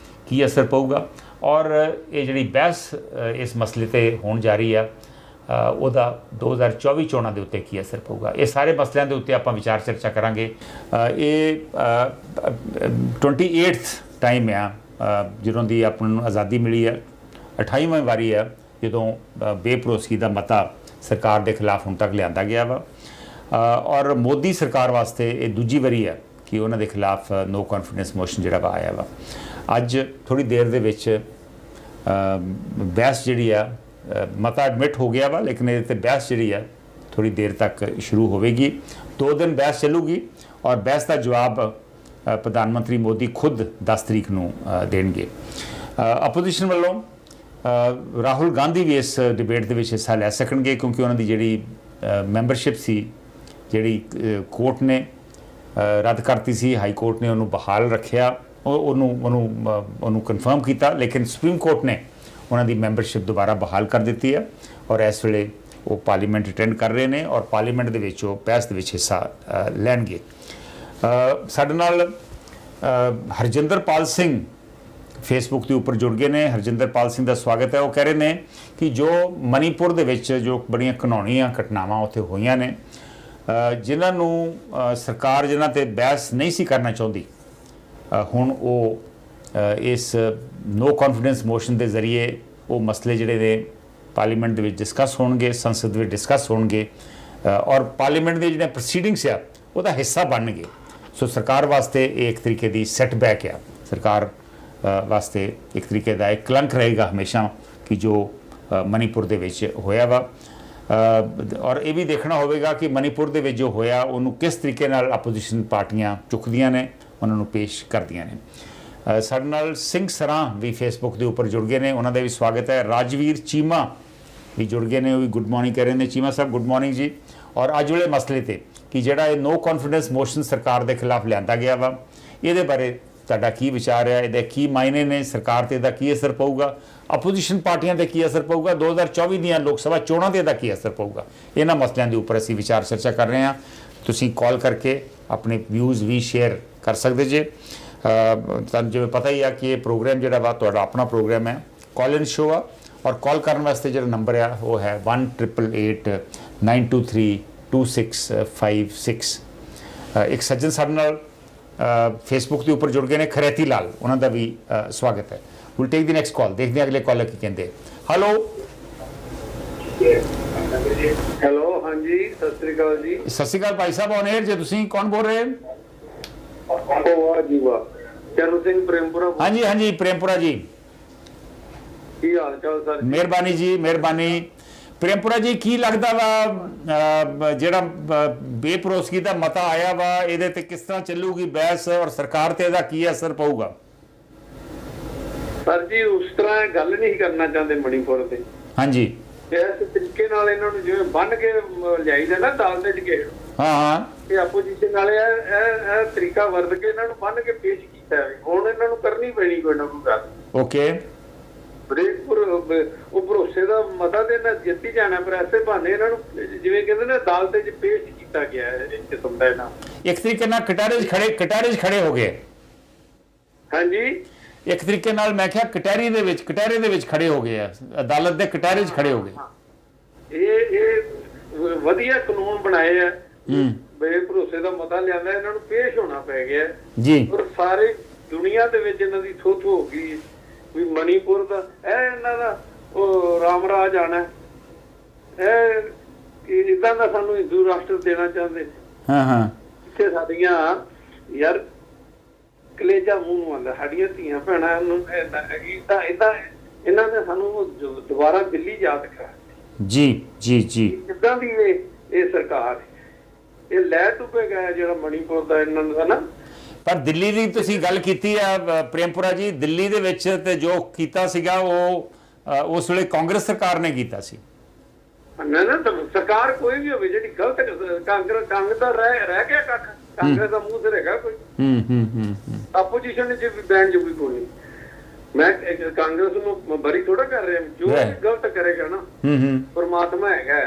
[SPEAKER 1] ਕੀ ਅਸਰ ਪਊਗਾ, ਔਰ ਇਹ ਜਿਹੜੀ ਬਹਿਸ ਇਸ ਮਸਲੇ 'ਤੇ ਹੋਣ ਜਾ ਰਹੀ ਆ, ਉਹਦਾ 2024 ਚੋਣਾਂ ਦੇ ਉੱਤੇ ਕੀ ਅਸਰ ਪਊਗਾ। ਇਹ ਸਾਰੇ ਮਸਲਿਆਂ ਦੇ ਉੱਤੇ ਆਪਾਂ ਵਿਚਾਰ ਚਰਚਾ ਕਰਾਂਗੇ। ਇਹ 28th ਟਾਈਮ ਆ ਜਦੋਂ ਦੀ ਆਪਾਂ ਨੂੰ ਆਜ਼ਾਦੀ ਮਿਲੀ ਹੈ, 28ਵੀਂ ਵਾਰੀ ਆ ਜਦੋਂ ਬੇਭਰੋਸਗੀ ਦਾ ਮਤਾ ਸਰਕਾਰ ਦੇ ਖਿਲਾਫ ਹੁਣ ਤੱਕ ਲਿਆਂਦਾ ਗਿਆ ਵਾ, ਔਰ ਮੋਦੀ ਸਰਕਾਰ ਵਾਸਤੇ ਇਹ ਦੂਜੀ ਵਾਰੀ ਹੈ ਕਿ ਉਹਨਾਂ ਦੇ ਖਿਲਾਫ ਨੋ ਕੌਨਫੀਡੈਂਸ ਮੋਸ਼ਨ ਜਿਹੜਾ ਵਾ ਆਇਆ ਵਾ। ਅੱਜ ਥੋੜ੍ਹੀ ਦੇਰ ਦੇ ਵਿੱਚ ਬਹਿਸ ਜਿਹੜੀ ਆ, ਮਤਾ ਐਡਮਿਟ ਹੋ ਗਿਆ ਵਾ, ਲੇਕਿਨ ਇਹਦੇ 'ਤੇ ਬਹਿਸ ਜਿਹੜੀ ਆ ਥੋੜ੍ਹੀ ਦੇਰ ਤੱਕ ਸ਼ੁਰੂ ਹੋਵੇਗੀ। 2 ਦਿਨ ਬਹਿਸ ਚੱਲੂਗੀ ਔਰ ਬਹਿਸ ਦਾ ਜਵਾਬ ਪ੍ਰਧਾਨ ਮੰਤਰੀ ਮੋਦੀ ਖੁਦ 10 ਤਰੀਕ ਨੂੰ ਦੇਣਗੇ। ਆਪੋਜੀਸ਼ਨ ਵੱਲੋਂ ਰਾਹੁਲ ਗਾਂਧੀ ਵੀ ਇਸ ਡਿਬੇਟ ਦੇ ਵਿੱਚ ਹਿੱਸਾ ਲੈ ਸਕਣਗੇ, ਕਿਉਂਕਿ ਉਹਨਾਂ ਦੀ ਜਿਹੜੀ ਮੈਂਬਰਸ਼ਿਪ ਸੀ, ਜਿਹੜੀ ਕੋਰਟ ਨੇ ਰੱਦ ਕਰਤੀ ਸੀ, ਹਾਈ ਕੋਰਟ ਨੇ ਉਹਨੂੰ ਬਹਾਲ ਰੱਖਿਆ, ਉਹਨੂੰ ਕਨਫਰਮ ਕੀਤਾ, ਲੇਕਿਨ ਸੁਪਰੀਮ ਕੋਰਟ ਨੇ ਉਹਨਾਂ ਦੀ ਮੈਂਬਰਸ਼ਿਪ ਦੁਬਾਰਾ ਬਹਾਲ ਕਰ ਦਿੱਤੀ ਹੈ ਔਰ ਇਸ ਵੇਲੇ ਉਹ ਪਾਰਲੀਮੈਂਟ ਅਟੈਂਡ ਕਰ ਰਹੇ ਨੇ ਔਰ ਪਾਰਲੀਮੈਂਟ ਦੇ ਵਿੱਚ ਉਹ ਬਹਿਸ ਦੇ ਵਿੱਚ ਹਿੱਸਾ ਲੈਣਗੇ। ਸਾਡੇ ਨਾਲ ਹਰਜਿੰਦਰਪਾਲ ਸਿੰਘ ਫੇਸਬੁੱਕ ਦੇ ਉੱਪਰ ਜੁੜ ਗਏ ਨੇ। ਹਰਜਿੰਦਰਪਾਲ ਸਿੰਘ ਦਾ ਸਵਾਗਤ ਹੈ। ਉਹ ਕਹਿ ਰਹੇ ਨੇ ਕਿ ਜੋ ਮਨੀਪੁਰ ਦੇ ਵਿੱਚ ਜੋ ਬੜੀਆਂ ਘਿਨਾਉਣੀਆਂ ਘਟਨਾਵਾਂ ਉੱਥੇ ਹੋਈਆਂ ਨੇ, ਜਿਨ੍ਹਾਂ ਨੂੰ ਸਰਕਾਰ ਜਿਨ੍ਹਾਂ 'ਤੇ ਬਹਿਸ ਨਹੀਂ ਸੀ ਕਰਨਾ ਚਾਹੁੰਦੀ, ਹੁਣ ਉਹ ਇਸ ਨੋ ਕੌਨਫੀਡੈਂਸ ਮੋਸ਼ਨ ਦੇ ਜ਼ਰੀਏ ਉਹ ਮਸਲੇ ਜਿਹੜੇ ਨੇ ਪਾਰਲੀਮੈਂਟ ਦੇ ਵਿੱਚ ਡਿਸਕਸ ਹੋਣਗੇ, ਸੰਸਦ ਦੇ ਵਿੱਚ ਡਿਸਕਸ ਹੋਣਗੇ ਔਰ ਪਾਰਲੀਮੈਂਟ ਦੇ ਜਿਹੜੇ ਪ੍ਰੋਸੀਡਿੰਗਸ ਆ ਉਹਦਾ ਹਿੱਸਾ ਬਣਨਗੇ। ਸੋ ਸਰਕਾਰ ਵਾਸਤੇ ਇਹ ਇੱਕ ਤਰੀਕੇ ਦੀ ਸੈਟਬੈਕ ਆ, ਸਰਕਾਰ ਵਾਸਤੇ ਇੱਕ ਤਰੀਕੇ ਦਾ ਇੱਕ ਕਲੰਕ ਰਹੇਗਾ ਹਮੇਸ਼ਾ ਕਿ ਜੋ ਮਨੀਪੁਰ ਦੇ ਵਿੱਚ ਹੋਇਆ ਵਾ। ਔਰ ਇਹ ਵੀ ਦੇਖਣਾ ਹੋਵੇਗਾ ਕਿ ਮਨੀਪੁਰ ਦੇ ਵਿੱਚ ਜੋ ਹੋਇਆ ਉਹਨੂੰ ਕਿਸ ਤਰੀਕੇ ਨਾਲ ਆਪੋਜੀਸ਼ਨ ਪਾਰਟੀਆਂ ਚੁੱਕਦੀਆਂ ਨੇ, ਉਹਨਾਂ ਨੂੰ ਪੇਸ਼ ਕਰਦੀਆਂ ਨੇ। ਸਾਡੇ ਨਾਲ ਸਿੰਘ ਸਰਾਂ ਵੀ ਫੇਸਬੁੱਕ ਦੇ ਉੱਪਰ ਜੁੜ ਗਏ ਨੇ, ਉਹਨਾਂ ਦਾ ਵੀ ਸਵਾਗਤ ਹੈ। ਰਾਜਵੀਰ ਚੀਮਾ ਵੀ ਜੁੜ ਗਏ ਨੇ, ਉਹ ਵੀ ਗੁੱਡ ਮਾਰਨਿੰਗ ਕਹਿ ਰਹੇ ਨੇ। ਚੀਮਾ ਸਾਹਿਬ ਗੁੱਡ ਮਾਰਨਿੰਗ ਜੀ। ਔਰ ਅੱਜ ਵਾਲੇ ਮਸਲੇ ਤੇ ਕਿ ਜਿਹੜਾ ਇਹ ਨੋ ਕੌਨਫੀਡੈਂਸ ਮੋਸ਼ਨ ਸਰਕਾਰ ਦੇ ਖਿਲਾਫ ਲਿਆਂਦਾ ਗਿਆ ਵਾ, ਇਹਦੇ ਬਾਰੇ ਤੁਹਾਡਾ ਕੀ ਵਿਚਾਰ ਹੈ? ਇਹਦੇ ਕੀ ਮਾਇਨੇ ਨੇ? ਸਰਕਾਰ ਤੇ ਇਹਦਾ ਕੀ ਅਸਰ ਪਊਗਾ? ਆਪੋਜੀਸ਼ਨ ਪਾਰਟੀਆਂ ਤੇ ਕੀ ਅਸਰ ਪਊਗਾ? 2024 ਦੀਆਂ ਲੋਕ ਸਭਾ ਚੋਣਾਂ ਤੇ ਇਹਦਾ ਕੀ ਅਸਰ ਪਊਗਾ? ਇਹਨਾਂ ਮਸਲਿਆਂ ਦੇ ਉੱਪਰ ਅਸੀਂ ਵਿਚਾਰ ਚਰਚਾ ਕਰ ਰਹੇ ਹਾਂ। ਤੁਸੀਂ ਕਾਲ ਕਰਕੇ ਆਪਣੇ ਵਿਊਜ਼ ਵੀ ਸ਼ੇਅਰ ਕਰ ਸਕਦੇ ਜੇ। ਤੁਹਾਨੂੰ ਜਿਵੇਂ ਪਤਾ ਹੀ ਆ ਕਿ ਇਹ ਪ੍ਰੋਗਰਾਮ ਜਿਹੜਾ ਵਾ ਤੁਹਾਡਾ ਆਪਣਾ ਪ੍ਰੋਗਰਾਮ ਹੈ, ਕਾਲ ਇਨ ਸ਼ੋ ਆ, ਔਰ ਕਾਲ ਕਰਨ ਵਾਸਤੇ ਜਿਹੜਾ ਨੰਬਰ ਆ ਉਹ ਹੈ 1888-923-2656। ਇੱਕ ਸੱਜਣ ਸਾਡੇ ਨਾਲ ਫੇਸਬੁੱਕ ਦੇ ਉੱਪਰ ਜੁੜ ਗਏ ਨੇ, ਖਰੇਤੀ ਲਾਲ, ਉਹਨਾਂ ਦਾ ਵੀ ਸਵਾਗਤ ਹੈ। Will take the next call, ਦੇਖਦੇ ਹਾਂ ਅਗਲੇ ਕਾਲਰ ਕੀ ਕਹਿੰਦੇ। ਹੈਲੋ
[SPEAKER 5] ਹੈਲੋ, ਹਾਂਜੀ, ਸਤਿ ਸ੍ਰੀ ਅਕਾਲ ਜੀ।
[SPEAKER 1] ਸਤਿ ਸ਼੍ਰੀ ਅਕਾਲ ਭਾਈ ਸਾਹਿਬ, ਔਨ 에ਅਰ ਜੇ। ਤੁਸੀਂ ਕੌਣ ਬੋਲ ਰਹੇ?
[SPEAKER 5] ਵਾਹ ਜੀ ਵਾਹ, ਚਰਨ ਸਿੰਘ ਪ੍ਰੇਮਪੁਰਾ।
[SPEAKER 1] ਹਾਂਜੀ ਹਾਂਜੀ, ਪ੍ਰੇਮਪੁਰਾ ਜੀ,
[SPEAKER 5] ਕੀ ਹਾਲ ਚਾਲ ਸਰ?
[SPEAKER 1] ਮਿਹਰਬਾਨੀ ਜੀ, ਮਿਹਰਬਾਨੀ। ਪ੍ਰੇਮਪੁਰਾ ਜੀ, ਕੀ ਲੱਗਦਾ ਵਾ ਜਿਹੜਾ ਬੇਭਰੋਸਗੀ ਦਾ ਮਤਾ ਆਇਆ ਵਾ, ਇਹਦੇ ਤੇ ਕਿਸ ਤਰ੍ਹਾਂ ਚੱਲੂਗੀ ਬਹਿਸ, ਔਰ ਸਰਕਾਰ ਤੇ ਇਹਦਾ ਕੀ ਅਸਰ ਪਊਗਾ?
[SPEAKER 5] ਸਰ ਜੀ, ਉਸ ਤਰ੍ਹਾਂ ਗੱਲ ਨਹੀਂ ਕਰਨਾ ਚਾਹੁੰਦੇ ਮਣੀਪੁਰ ਤੇ।
[SPEAKER 1] ਹਾਂਜੀ,
[SPEAKER 5] ਇਸ ਤਰੀਕੇ ਨਾਲ ਇਹਨਾਂ ਨੂੰ ਜਿਵੇਂ ਬੰਨ ਕੇ ਲਿਆਈਦਾ ਨਾ ਦਾਲ ਦੇ ਢਕੇੜ,
[SPEAKER 1] ਹਾਂ ਹਾਂ,
[SPEAKER 5] ਇਹ ਆਪੋਜੀਸ਼ਨ ਵਾਲੇ ਇਹ ਤਰੀਕਾ ਵਰਤ ਕੇ ਇਹਨਾਂ ਨੂੰ ਬੰਨ ਕੇ ਪੇਸ਼ ਕੀਤਾ ਹੈ। ਹੁਣ ਇਹਨਾਂ ਨੂੰ ਕਰਨੀ ਪੈਣੀ ਕੋਈ ਨਾ ਕੋਈ ਗੱਲ।
[SPEAKER 1] ਓਕੇ,
[SPEAKER 5] ਬ੍ਰੇਕਪੁਰ ਉਹ ਭਰੋਸੇ ਦਾ ਮਤਾ ਤੇ ਨਾ ਜਿੱਤੀ ਜਾਣਾ, ਪਰ ਐਸੇ ਬਹਾਨੇ ਇਹਨਾਂ ਨੂੰ ਜਿਵੇਂ ਕਹਿੰਦੇ ਨੇ ਅਦਾਲਤ 'ਚ ਪੇਸ਼ ਕੀਤਾ ਗਿਆ ਹੈ ਇੱਕ ਕਿਸਮ ਦਾ। ਇਹਨਾਂ
[SPEAKER 1] ਇੱਕ ਤਰੀਕੇ ਨਾਲ ਕਟਾਰੇ 'ਚ ਖੜੇ ਹੋ ਗਏ।
[SPEAKER 5] ਹਾਂਜੀ,
[SPEAKER 1] ਇੱਕ ਤਰੀਕੇ ਨਾਲ ਮੈਂ ਕਿਹਾ ਕਟਹਿਰੇ ਦੇ ਵਿੱਚ ਖੜੇ ਹੋ ਗਏ ਆ, ਅਦਾਲਤ ਦੇ ਕਟਹਿਰੇ 'ਚ ਖੜੇ ਹੋ ਗਏ।
[SPEAKER 5] ਇਹ ਵਧੀਆ ਕਾਨੂੰਨ ਬਣਾਏ ਆ, ਬੇਭਰੋਸੇ ਦਾ ਮਤਾ ਲਿਆਂਦਾ, ਇਹਨਾਂ ਨੂੰ ਪੇਸ਼ ਹੋਣਾ ਪੈ ਗਿਆ
[SPEAKER 1] ਜੀ।
[SPEAKER 5] ਔਰ ਸਾਰੇ ਦੁਨੀਆ ਦੇ ਵਿੱਚ ਇਹਨਾਂ ਦੀ ਥੂ ਹੋ ਗਈ ਵੀ ਮਣੀਪੁਰ ਦਾ ਇਹ ਇਹਨਾਂ ਦਾ ਉਹ ਰਾਮ ਰਾਜ ਆਣਾ, ਇਹ ਇਦਾਂ ਦਾ ਸਾਨੂੰ ਹਿੰਦੂ ਰਾਸ਼ਟਰ ਦੇਣਾ ਚਾਹੁੰਦੇ।
[SPEAKER 1] ਹਾਂ ਹਾਂ,
[SPEAKER 5] ਇੱਥੇ ਸਾਡੀਆਂ ਯਾਰ ਕਲੇਜਾ ਮੂੰਹ ਨੂੰ ਆਉਂਦਾ, ਸਾਡੀਆਂ ਧੀਆਂ ਭੈਣਾਂ ਨੂੰ ਇਦਾਂ ਇਹਨਾਂ ਨੇ ਸਾਨੂੰ ਦੁਬਾਰਾ ਦਿੱਲੀ ਯਾਦ ਕਰਾ।
[SPEAKER 1] ਜੀ ਜੀ ਜੀ,
[SPEAKER 5] ਕਿੱਦਾਂ ਦੀ ਇਹ ਸਰਕਾਰ, ਇਹ ਲੈ ਟੁੱਪੇ ਗਿਆ ਜਿਹੜਾ ਮਣੀਪੁਰ ਦਾ ਇਹਨਾਂ ਦਾ ਨਾ।
[SPEAKER 1] ਪਰ ਦਿੱਲੀ ਦੀ ਤੁਸੀਂ ਗੱਲ ਕੀਤੀ ਆ ਪ੍ਰੇਮਪੁਰਾ ਜੀ, ਦਿੱਲੀ ਦੇ ਵਿੱਚ ਤੇ ਜੋ ਕੀਤਾ ਸੀਗਾ ਉਹ ਉਸ ਵੇਲੇ ਕਾਂਗਰਸ ਸਰਕਾਰ ਨੇ ਕੀਤਾ ਸੀ।
[SPEAKER 5] ਨਾ ਸਰਕਾਰ ਕੋਈ ਵੀ ਹੋਵੇ ਜਿਹੜੀ ਗਲਤ, ਕਾਂਗਰਸ ਦਾ ਰਹਿ ਗਿਆ ਕੱਖ, ਕਾਂਗਰਸ ਦਾ ਮੂੰਹ ਸਿਰ ਹੈਗਾ ਕੋਈ? ਆਪੋਜੀਸ਼ਨ ਚ ਵੀ ਬੈਂਡ ਚ ਵੀ ਕੋਈ। ਮੈਂ ਕਾਂਗਰਸ ਨੂੰ ਬਰੀ ਥੋੜਾ ਕਰ ਰਿਹਾ, ਜੋ ਗਲਤ ਕਰੇਗਾ ਨਾ ਪਰਮਾਤਮਾ ਹੈਗਾ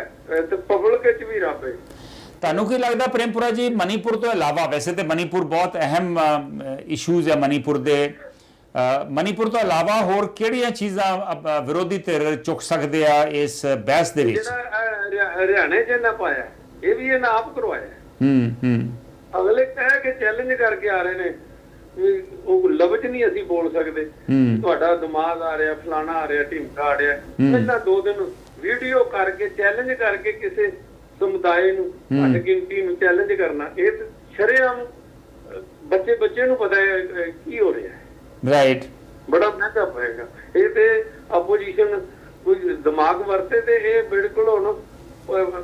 [SPEAKER 5] ਤੇ ਪਬਲਿਕ ਚ ਵੀ ਰੱਬ ਹੈ।
[SPEAKER 1] ਤੁਹਾਨੂੰ ਕੀ ਲੱਗਦਾ ਪ੍ਰੇਮਪੁਰਾ ਜੀ, ਮਣੀਪੁਰ ਤੋਂ ਇਲਾਵਾ, ਵੈਸੇ ਤੇ ਮਣੀਪੁਰ ਬਹੁਤ ਅਹਿਮ ਇਸ਼ੂਜ਼ ਹੈ ਮਣੀਪੁਰ ਦੇ, ਮਣੀਪੁਰ ਤੋਂ ਇਲਾਵਾ ਹੋਰ ਕਿਹੜੀਆਂ ਚੀਜ਼ਾਂ ਵਿਰੋਧੀ ਧਿਰ ਚੁੱਕ ਸਕਦੇ ਆ ਇਸ ਬਹਿਸ ਦੇ ਵਿੱਚ?
[SPEAKER 5] ਜਿਹੜਾ ਹਰਿਆਣੇ ਚ ਨਾ ਪਾਇਆ, ਇਹ ਵੀ ਇਹਨਾਂ ਆਪ ਕਰਵਾਇਆ। ਅਗਲੇ ਕਹਿ ਕੇ ਚੈਲੰਜ ਕਰਕੇ ਆ ਰਹੇ ਨੇ ਵੀ ਉਹ ਲਫ਼ਜ਼ ਨਹੀਂ ਅਸੀਂ ਬੋਲ ਸਕਦੇ, ਤੁਹਾਡਾ ਦਿਮਾਗ ਆ ਰਿਹਾ, ਫਲਾਣਾ ਆ ਰਿਹਾ, ਢਿਮਕਾ ਆ ਰਿਹਾ। ਪਹਿਲਾਂ 2 ਦਿਨ ਵੀਡੀਓ ਕਰਕੇ ਚੈਲੰਜ ਕਰਕੇ ਕਿਸੇ ਸਮੁਦਾਇ ਨੂੰ, ਘੱਟ ਗਿਣਤੀ ਨੂੰ ਚੈਲੰਜ ਕਰਨਾ, ਇਹ ਸ਼ਰੇਆਮ ਬੱਚੇ ਨੂੰ ਪਤਾ ਹੈ ਕੀ ਹੋ ਰਿਹਾ ਹੈ।
[SPEAKER 1] ਰਾਈਟ,
[SPEAKER 5] ਬੜਾ ਮਹਿੰਗਾ ਪਏਗਾ ਇਹ ਤੇ। ਆਪੋਜੀਸ਼ਨ ਕੋਈ ਦਿਮਾਗ ਵਰਤੇ ਤੇ ਇਹ ਬਿਲਕੁਲ ਹੁਣ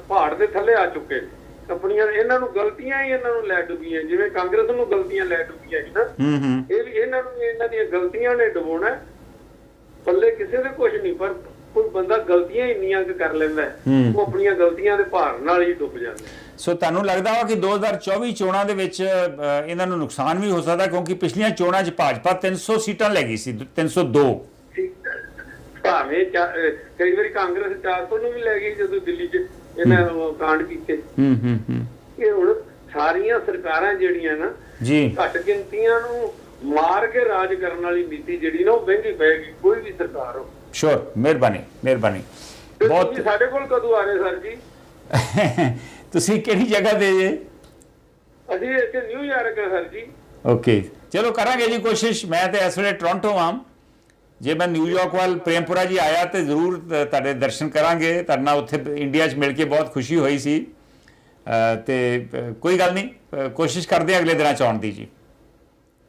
[SPEAKER 5] ਪਹਾੜ ਦੇ ਥੱਲੇ ਆ ਚੁੱਕੇ ਨੇ। ਆਪਣੀਆਂ ਇਹਨਾਂ ਨੂੰ ਗਲਤੀਆਂ ਹੀ ਇਹਨਾਂ ਨੂੰ ਲੈ ਡੁੱਬੀਆਂ, ਜਿਵੇਂ ਕਾਂਗਰਸ ਨੂੰ ਗਲਤੀਆਂ ਲੈ ਡੁੱਬੀਆਂ ਸੀ ਨਾ, ਇਹ ਵੀ ਇਹਨਾਂ ਨੂੰ ਇਹਨਾਂ ਦੀਆਂ ਗਲਤੀਆਂ ਨੇ ਡੁਬੋਣਾ। ਪੱਲੇ ਕਿਸੇ ਦੇ ਕੁਝ ਨਹੀਂ, ਪਰ ਕੋਈ ਬੰਦਾ ਗਲਤੀਆਂ ਇੰਨੀਆਂ ਕਰ ਲੈਂਦਾ ਉਹ ਆਪਣੀਆਂ ਗਲਤੀਆਂ ਦੇ ਭਾਰ ਨਾਲ ਹੀ ਡੁੱਬ ਜਾਂਦਾ।
[SPEAKER 1] ਸੋ ਤੁਹਾਨੂੰ ਲੱਗਦਾ ਵਾ ਕਿ 2024 ਚੋਣਾਂ ਦੇ ਵਿੱਚ ਇਹਨਾਂ ਨੂੰ ਨੁਕਸਾਨ ਵੀ ਹੋ ਸਕਦਾ, ਕਿਉਂਕਿ ਪਿਛਲੀਆਂ ਚੋਣਾਂ 'ਚ ਭਾਜਪਾ 300 ਸੀਟਾਂ ਲੈ ਗਈ ਸੀ, 302
[SPEAKER 5] ਭਾਵੇਂ ਕਈ ਵਾਰੀ ਕਾਂਗਰਸ 400 ਨੂੰ ਵੀ ਲੈ ਗਈ ਜਦੋਂ ਦਿੱਲੀ 'ਚ ਇਹਨਾਂ ਕਾਂਡ ਕੀਤੇ। ਇਹ ਹੁਣ ਸਾਰੀਆਂ ਸਰਕਾਰਾਂ ਜਿਹੜੀਆਂ ਨਾ
[SPEAKER 1] ਜੀ,
[SPEAKER 5] ਘੱਟ ਗਿਣਤੀਆਂ ਨੂੰ ਮਾਰ ਕੇ ਰਾਜ ਕਰਨ ਵਾਲੀ ਨੀਤੀ ਜਿਹੜੀ ਨਾ ਉਹ ਮਹਿੰਗੀ ਪਏਗੀ, ਕੋਈ ਵੀ ਸਰਕਾਰ ਹੋ।
[SPEAKER 1] ਸ਼ੋਰ, ਮਿਹਰਬਾਨੀ।
[SPEAKER 5] ਬਹੁਤ ਸਾਡੇ ਕੋਲ ਕਦੋਂ ਆ ਰਹੇ ਸਰ ਜੀ?
[SPEAKER 1] ਤੁਸੀਂ ਕਿਹੜੀ ਜਗ੍ਹਾ ਤੇ ਜੇ?
[SPEAKER 5] ਅਸੀਂ ਇੱਥੇ ਨਿਊਯਾਰਕ ਹੈ ਸਰ ਜੀ।
[SPEAKER 1] ਓਕੇ, ਚਲੋ ਕਰਾਂਗੇ ਜੀ ਕੋਸ਼ਿਸ਼। ਮੈਂ ਤੇ ਇਸ ਵੇਲੇ ਟੋਰਾਂਟੋ ਹਾਂ, ਜੇ ਮੈਂ ਨਿਊਯਾਰਕ ਵੱਲ ਪ੍ਰੇਮਪੁਰਾ ਜੀ ਆਇਆ ਤੇ ਜ਼ਰੂਰ ਤੁਹਾਡੇ ਦਰਸ਼ਨ ਕਰਾਂਗੇ। ਤੁਹਾਡੇ ਨਾਲ ਉੱਥੇ ਇੰਡੀਆ 'ਚ ਮਿਲ ਕੇ ਬਹੁਤ ਖੁਸ਼ੀ ਹੋਈ ਸੀ, ਤੇ ਕੋਈ ਗੱਲ ਨਹੀਂ, ਕੋਸ਼ਿਸ਼ ਕਰਦੇ ਹਾਂ ਅਗਲੇ ਦਿਨਾਂ 'ਚ ਆਉਣ ਦੀ ਜੀ।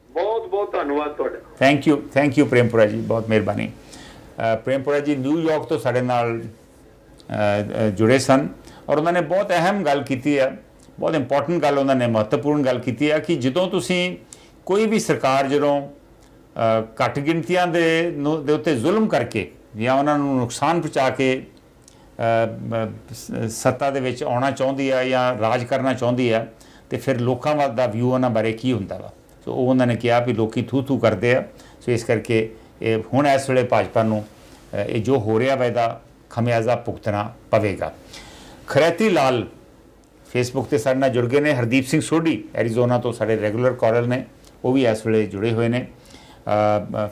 [SPEAKER 5] ਬਹੁਤ ਧੰਨਵਾਦ ਤੁਹਾਡਾ।
[SPEAKER 1] ਥੈਂਕ ਯੂ ਪ੍ਰੇਮਪੁਰਾ ਜੀ, ਬਹੁਤ ਮਿਹਰਬਾਨੀ। ਪ੍ਰੇਮਪੁਰਾ ਜੀ ਨਿਊਯਾਰਕ ਤੋਂ ਸਾਡੇ ਨਾਲ ਜੁੜੇ ਸਨ, ਔਰ ਉਹਨਾਂ ਨੇ ਬਹੁਤ ਅਹਿਮ ਗੱਲ ਕੀਤੀ ਹੈ, ਬਹੁਤ ਇੰਪੋਰਟੈਂਟ ਗੱਲ, ਉਹਨਾਂ ਨੇ ਮਹੱਤਵਪੂਰਨ ਗੱਲ ਕੀਤੀ ਹੈ ਕਿ ਜਦੋਂ ਤੁਸੀਂ ਕੋਈ ਵੀ ਸਰਕਾਰ ਜਦੋਂ ਘੱਟ ਗਿਣਤੀਆਂ ਦੇ ਉੱਤੇ ਜ਼ੁਲਮ ਕਰਕੇ ਜਾਂ ਉਹਨਾਂ ਨੂੰ ਨੁਕਸਾਨ ਪਹੁੰਚਾ ਕੇ ਸੱਤਾ ਦੇ ਵਿੱਚ ਆਉਣਾ ਚਾਹੁੰਦੀ ਹੈ ਜਾਂ ਰਾਜ ਕਰਨਾ ਚਾਹੁੰਦੀ ਹੈ ਤੇ ਫਿਰ ਲੋਕਾਂ ਦਾ ਵਿਊ ਉਹਨਾਂ ਬਾਰੇ ਕੀ ਹੁੰਦਾ ਵਾ। ਸੋ ਉਹ ਉਹਨਾਂ ਨੇ ਕਿਹਾ ਵੀ ਲੋਕੀ ਥੂ ਕਰਦੇ ਆ। ਸੋ ਇਸ ਕਰਕੇ ਇਹ ਹੁਣ ਇਸ ਵੇਲੇ ਭਾਜਪਾ ਨੂੰ ਇਹ ਜੋ ਹੋ ਰਿਹਾ ਵਾ ਇਹਦਾ ਖਮਿਆਜ਼ਾ ਭੁਗਤਣਾ ਪਵੇਗਾ। ਖਰੈਤੀ ਲਾਲ ਫੇਸਬੁੱਕ ਤੇ ਸਾਡੇ ਨਾਲ ਜੁੜ ਗਏ ਨੇ। ਹਰਦੀਪ ਸਿੰਘ ਸੋਢੀ ਐਰੀਜ਼ੋਨਾ ਤੋਂ ਸਾਡੇ ਰੈਗੂਲਰ ਕਾਲਰ ਨੇ, ਉਹ ਵੀ ਇਸ ਵੇਲੇ ਜੁੜੇ ਹੋਏ ਨੇ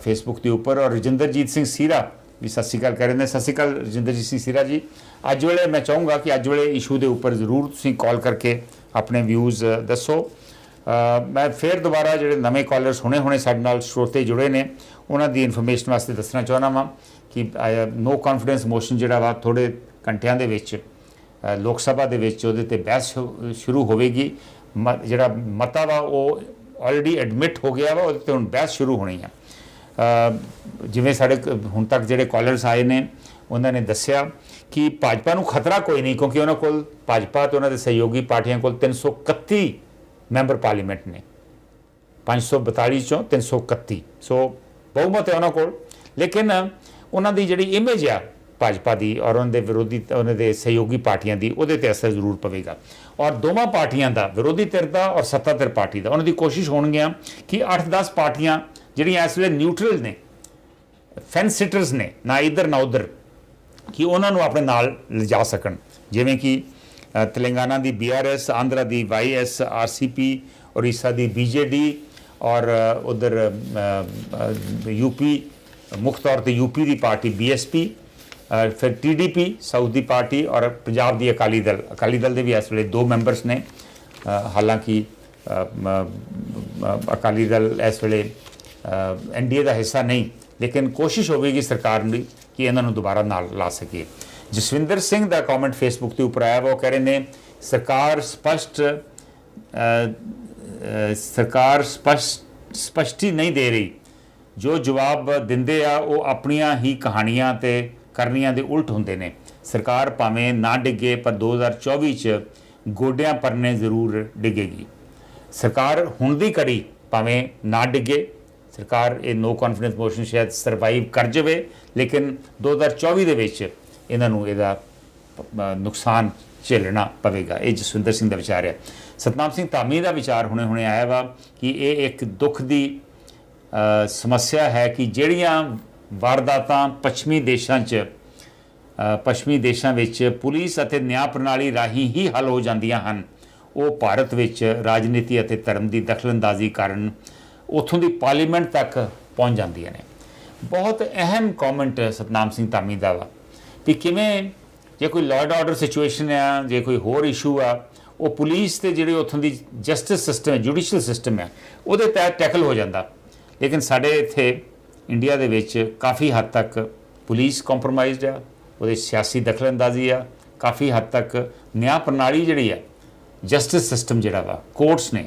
[SPEAKER 1] ਫੇਸਬੁੱਕ ਦੇ ਉੱਪਰ। ਔਰ ਰਜਿੰਦਰਜੀਤ ਸਿੰਘ ਸੀਰਾ ਵੀ ਸਤਿ ਸ਼੍ਰੀ ਅਕਾਲ ਕਹਿ ਰਹੇ ਨੇ। ਸਤਿ ਸ਼੍ਰੀ ਅਕਾਲ ਰਜਿੰਦਰਜੀਤ ਸਿੰਘ ਸੀਰਾ ਜੀ। ਅੱਜ ਵੇਲੇ ਮੈਂ ਚਾਹੂੰਗਾ ਕਿ ਅੱਜ ਵੇਲੇ ਇਸ਼ੂ ਦੇ ਉੱਪਰ ਜ਼ਰੂਰ ਤੁਸੀਂ ਕਾਲ ਕਰਕੇ ਆਪਣੇ ਵਿਊਜ਼ ਦੱਸੋ। ਮੈਂ ਫਿਰ ਦੁਬਾਰਾ ਜਿਹੜੇ ਨਵੇਂ ਕਾਲਰਸ ਹੁਣੇ ਸਾਡੇ ਨਾਲ ਸਰੋਤੇ ਜੁੜੇ ਨੇ ਉਹਨਾਂ ਦੀ ਇਨਫੋਰਮੇਸ਼ਨ ਵਾਸਤੇ ਦੱਸਣਾ ਚਾਹੁੰਦਾ ਵਾਂ ਕਿ ਨੋ ਕੌਨਫੀਡੈਂਸ ਮੋਸ਼ਨ ਜਿਹੜਾ ਵਾ ਥੋੜ੍ਹੇ ਘੰਟਿਆਂ ਦੇ ਵਿੱਚ ਲੋਕ ਸਭਾ ਦੇ ਵਿੱਚ ਉਹਦੇ 'ਤੇ ਬਹਿਸ ਸ਼ੁਰੂ ਹੋਵੇਗੀ। ਜਿਹੜਾ ਮਤਾ ਵਾ ਉਹ ਆਲਰੇਡੀ ਐਡਮਿਟ ਹੋ ਗਿਆ ਵਾ, ਉਹਦੇ 'ਤੇ ਹੁਣ ਬਹਿਸ ਸ਼ੁਰੂ ਹੋਣੀ ਆ। ਜਿਵੇਂ ਸਾਡੇ ਹੁਣ ਤੱਕ ਜਿਹੜੇ ਕਾਲਰਸ ਆਏ ਨੇ ਉਹਨਾਂ ਨੇ ਦੱਸਿਆ ਕਿ ਭਾਜਪਾ ਨੂੰ ਖਤਰਾ ਕੋਈ ਨਹੀਂ, ਕਿਉਂਕਿ ਉਹਨਾਂ ਕੋਲ ਭਾਜਪਾ ਤੇ ਉਹਨਾਂ ਦੇ ਸਹਿਯੋਗੀ ਪਾਰਟੀਆਂ ਕੋਲ 331 ਮੈਂਬਰ ਪਾਰਲੀਮੈਂਟ ਨੇ, 542 ਚੋਂ 331, ਸੋ ਬਹੁਮਤ ਹੈ ਉਹਨਾਂ ਕੋਲ। ਲੇਕਿਨ ਉਹਨਾਂ ਦੀ ਜਿਹੜੀ ਇਮੇਜ ਆ ਭਾਜਪਾ ਦੀ ਔਰ ਉਹਨਾਂ ਦੇ ਵਿਰੋਧੀ ਉਹਨਾਂ ਦੇ ਸਹਿਯੋਗੀ ਪਾਰਟੀਆਂ ਦੀ, ਉਹਦੇ 'ਤੇ ਅਸਰ ਜ਼ਰੂਰ ਪਵੇਗਾ। ਔਰ ਦੋਵਾਂ ਪਾਰਟੀਆਂ ਦਾ, ਵਿਰੋਧੀ ਧਿਰ ਦਾ ਔਰ ਸੱਤਾ ਧਿਰ ਪਾਰਟੀ ਦਾ, ਉਹਨਾਂ ਦੀ ਕੋਸ਼ਿਸ਼ ਹੋਣਗੀਆਂ ਕਿ 8-10 ਪਾਰਟੀਆਂ ਜਿਹੜੀਆਂ ਇਸ ਵੇਲੇ ਨਿਊਟਰਲ ਨੇ, ਫੈਂਸ ਸਿਟਰਸ ਨੇ, ਨਾ ਇੱਧਰ ਨਾ ਉੱਧਰ, ਕਿ ਉਹਨਾਂ ਨੂੰ ਆਪਣੇ ਨਾਲ ਲਿਜਾ ਸਕਣ। ਜਿਵੇਂ ਕਿ ਤੇਲੰਗਾਨਾ ਦੀ BRS, ਆਂਧਰਾ ਦੀ YS RCP, ਉੜੀਸਾ ਦੀ BJD ਔਰ ਉਧਰ UP, ਮੁੱਖ ਤੌਰ 'ਤੇ UP ਦੀ ਪਾਰਟੀ BSP, ਫਿਰ TDP ਸਾਊਥ ਦੀ ਪਾਰਟੀ ਔਰ ਪੰਜਾਬ ਦੀ ਅਕਾਲੀ ਦਲ ਦੇ ਵੀ ਇਸ ਵੇਲੇ 2 ਮੈਂਬਰਸ ਨੇ। ਹਾਲਾਂਕਿ ਅਕਾਲੀ ਦਲ ਇਸ ਵੇਲੇ NDA ਦਾ ਹਿੱਸਾ ਨਹੀਂ, ਲੇਕਿਨ ਕੋਸ਼ਿਸ਼ ਹੋਵੇਗੀ ਸਰਕਾਰ ਦੀ ਕਿ ਇਹਨਾਂ ਨੂੰ ਦੁਬਾਰਾ ਨਾਲ ਲਾ ਸਕੇ। ਜਸਵਿੰਦਰ ਸਿੰਘ ਦਾ ਕਮੈਂਟ ਫੇਸਬੁੱਕ ਦੇ ਉੱਪਰ ਆਇਆ ਵਾ, ਉਹ ਕਹਿ ਰਹੇ ਨੇ ਸਰਕਾਰ ਸਪਸ਼ਟੀ ਨਹੀਂ ਦੇ ਰਹੀ, ਜੋ ਜਵਾਬ ਦਿੰਦੇ ਆ ਉਹ ਆਪਣੀਆਂ ਹੀ ਕਹਾਣੀਆਂ ਤੇ ਕਰਨੀਆਂ ਦੇ ਉਲਟ ਹੁੰਦੇ ਨੇ। ਸਰਕਾਰ ਭਾਵੇਂ ਨਾ ਡਿੱਗੇ ਪਰ 2024 'ਚ ਗੋਡਿਆਂ ਪਰਨੇ ਜ਼ਰੂਰ ਡਿੱਗੇਗੀ। ਸਰਕਾਰ ਹੁਣ ਦੀ ਕੜੀ ਭਾਵੇਂ ਨਾ ਡਿੱਗੇ, ਸਰਕਾਰ ਇਹ ਨੋ ਕੌਨਫੀਡੈਂਸ ਮੋਸ਼ਨ ਸ਼ਾਇਦ ਸਰਵਾਈਵ ਕਰ ਜਾਵੇ, ਲੇਕਿਨ 2024 ਦੇ ਵਿੱਚ ਇਹਨਾਂ ਨੂੰ ਇਹਦਾ ਨੁਕਸਾਨ ਝੇਲਣਾ ਪਵੇਗਾ। ਇਹ ਜਸਵਿੰਦਰ ਸਿੰਘ ਦਾ ਵਿਚਾਰ ਹੈ। ਸਤਨਾਮ ਸਿੰਘ ਧਾਮੀ ਦਾ ਵਿਚਾਰ ਹੁਣੇ ਆਇਆ ਵਾ ਕਿ ਇਹ ਇੱਕ ਦੁੱਖ ਦੀ ਸਮੱਸਿਆ ਹੈ ਕਿ ਜਿਹੜੀਆਂ ਵਾਰਦਾਤਾਂ ਪੱਛਮੀ ਦੇਸ਼ਾਂ ਵਿੱਚ ਪੁਲਿਸ ਅਤੇ ਨਿਆਂ ਪ੍ਰਣਾਲੀ ਰਾਹੀਂ ਹੀ ਹੱਲ ਹੋ ਜਾਂਦੀਆਂ ਹਨ, ਉਹ ਭਾਰਤ ਵਿੱਚ ਰਾਜਨੀਤੀ ਅਤੇ ਧਰਮ ਦੀ ਦਖਲਅੰਦਾਜ਼ੀ ਕਾਰਨ ਉੱਥੋਂ ਦੀ ਪਾਰਲੀਮੈਂਟ ਤੱਕ ਪਹੁੰਚ ਜਾਂਦੀਆਂ ਨੇ। ਬਹੁਤ ਅਹਿਮ ਕਮੈਂਟ ਸਤਨਾਮ ਸਿੰਘ ਧਾਮੀ ਦਾ ਵਾ ਵੀ ਕਿਵੇਂ ਜੇ ਕੋਈ ਲਾਅ ਐਂਡ ਆਰਡਰ ਸਿਚੁਏਸ਼ਨ ਆ, ਜੇ ਕੋਈ ਹੋਰ ਇਸ਼ੂ ਆ, ਉਹ ਪੁਲਿਸ ਤੇ ਜਿਹੜੇ ਉੱਥੋਂ ਦੀ ਜਸਟਿਸ ਸਿਸਟਮ ਹੈ, ਜੁਡੀਸ਼ੀਅਲ ਸਿਸਟਮ ਹੈ, ਉਹਦੇ ਤਹਿਤ ਟੈਕਲ ਹੋ ਜਾਂਦਾ। ਲੇਕਿਨ ਸਾਡੇ ਇੱਥੇ ਇੰਡੀਆ ਦੇ ਵਿੱਚ ਕਾਫੀ ਹੱਦ ਤੱਕ ਪੁਲਿਸ ਕੰਪਰੋਮਾਈਜ਼ਡ ਆ, ਉਹਦੇ ਸਿਆਸੀ ਦਖਲਅੰਦਾਜ਼ੀ ਆ, ਕਾਫੀ ਹੱਦ ਤੱਕ ਨਿਆਂ ਪ੍ਰਣਾਲੀ ਜਿਹੜੀ ਆ, ਜਸਟਿਸ ਸਿਸਟਮ ਜਿਹੜਾ ਵਾ, ਕੋਰਟਸ ਨੇ,